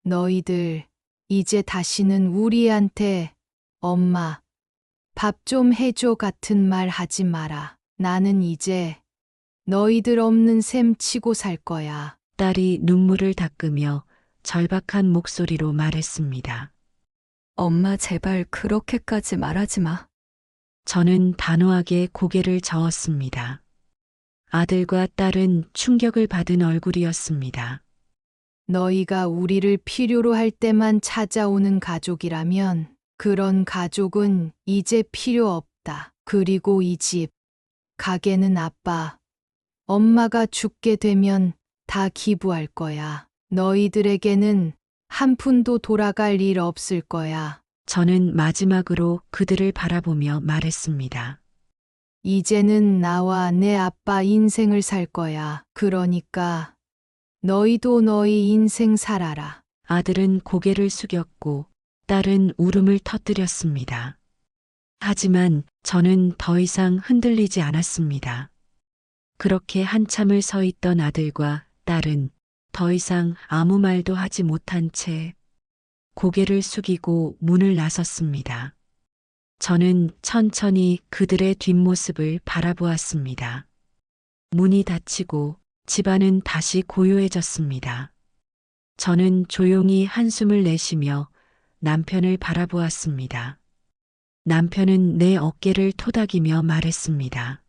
너희들 이제 다시는 우리한테 엄마 밥 좀 해줘 같은 말 하지 마라. 나는 이제 너희들 없는 셈 치고 살 거야. 딸이 눈물을 닦으며 절박한 목소리로 말했습니다. 엄마, 제발 그렇게까지 말하지 마. 저는 단호하게 고개를 저었습니다. 아들과 딸은 충격을 받은 얼굴이었습니다. 너희가 우리를 필요로 할 때만 찾아오는 가족이라면 그런 가족은 이제 필요 없다. 그리고 이 집, 가게는 아빠, 엄마가 죽게 되면 다 기부할 거야. 너희들에게는 한 푼도 돌아갈 일 없을 거야. 저는 마지막으로 그들을 바라보며 말했습니다. 이제는 나와 내 아빠 인생을 살 거야. 그러니까 너희도 너희 인생 살아라. 아들은 고개를 숙였고 딸은 울음을 터뜨렸습니다. 하지만 저는 더 이상 흔들리지 않았습니다. 그렇게 한참을 서 있던 아들과 딸은 더 이상 아무 말도 하지 못한 채 고개를 숙이고 문을 나섰습니다. 저는 천천히 그들의 뒷모습을 바라보았습니다. 문이 닫히고 집안은 다시 고요해졌습니다. 저는 조용히 한숨을 내쉬며 남편을 바라보았습니다. 남편은 내 어깨를 토닥이며 말했습니다.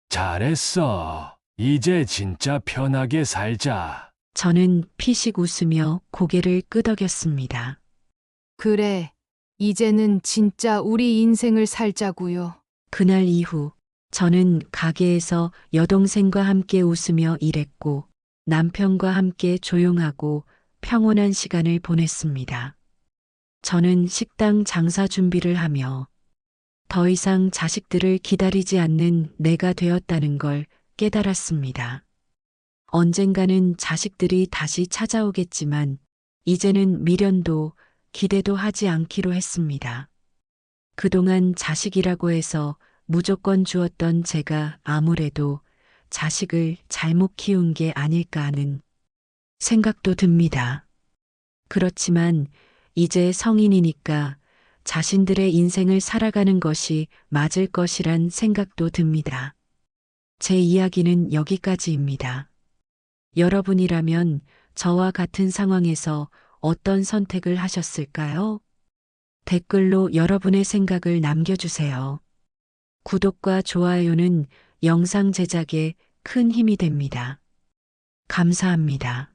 잘했어. 이제 진짜 편하게 살자. 저는 피식 웃으며 고개를 끄덕였습니다. 그래, 이제는 진짜 우리 인생을 살자고요. 그날 이후 저는 가게에서 여동생과 함께 웃으며 일했고 남편과 함께 조용하고 평온한 시간을 보냈습니다. 저는 식당 장사 준비를 하며 더 이상 자식들을 기다리지 않는 내가 되었다는 걸 깨달았습니다. 언젠가는 자식들이 다시 찾아오겠지만 이제는 미련도 기대도 하지 않기로 했습니다. 그동안 자식이라고 해서 무조건 주었던 제가 아무래도 자식을 잘못 키운 게 아닐까 하는 생각도 듭니다. 그렇지만 이제 성인이니까 자신들의 인생을 살아가는 것이 맞을 것이란 생각도 듭니다. 제 이야기는 여기까지입니다. 여러분이라면 저와 같은 상황에서 어떤 선택을 하셨을까요? 댓글로 여러분의 생각을 남겨주세요. 구독과 좋아요는 영상 제작에 큰 힘이 됩니다. 감사합니다.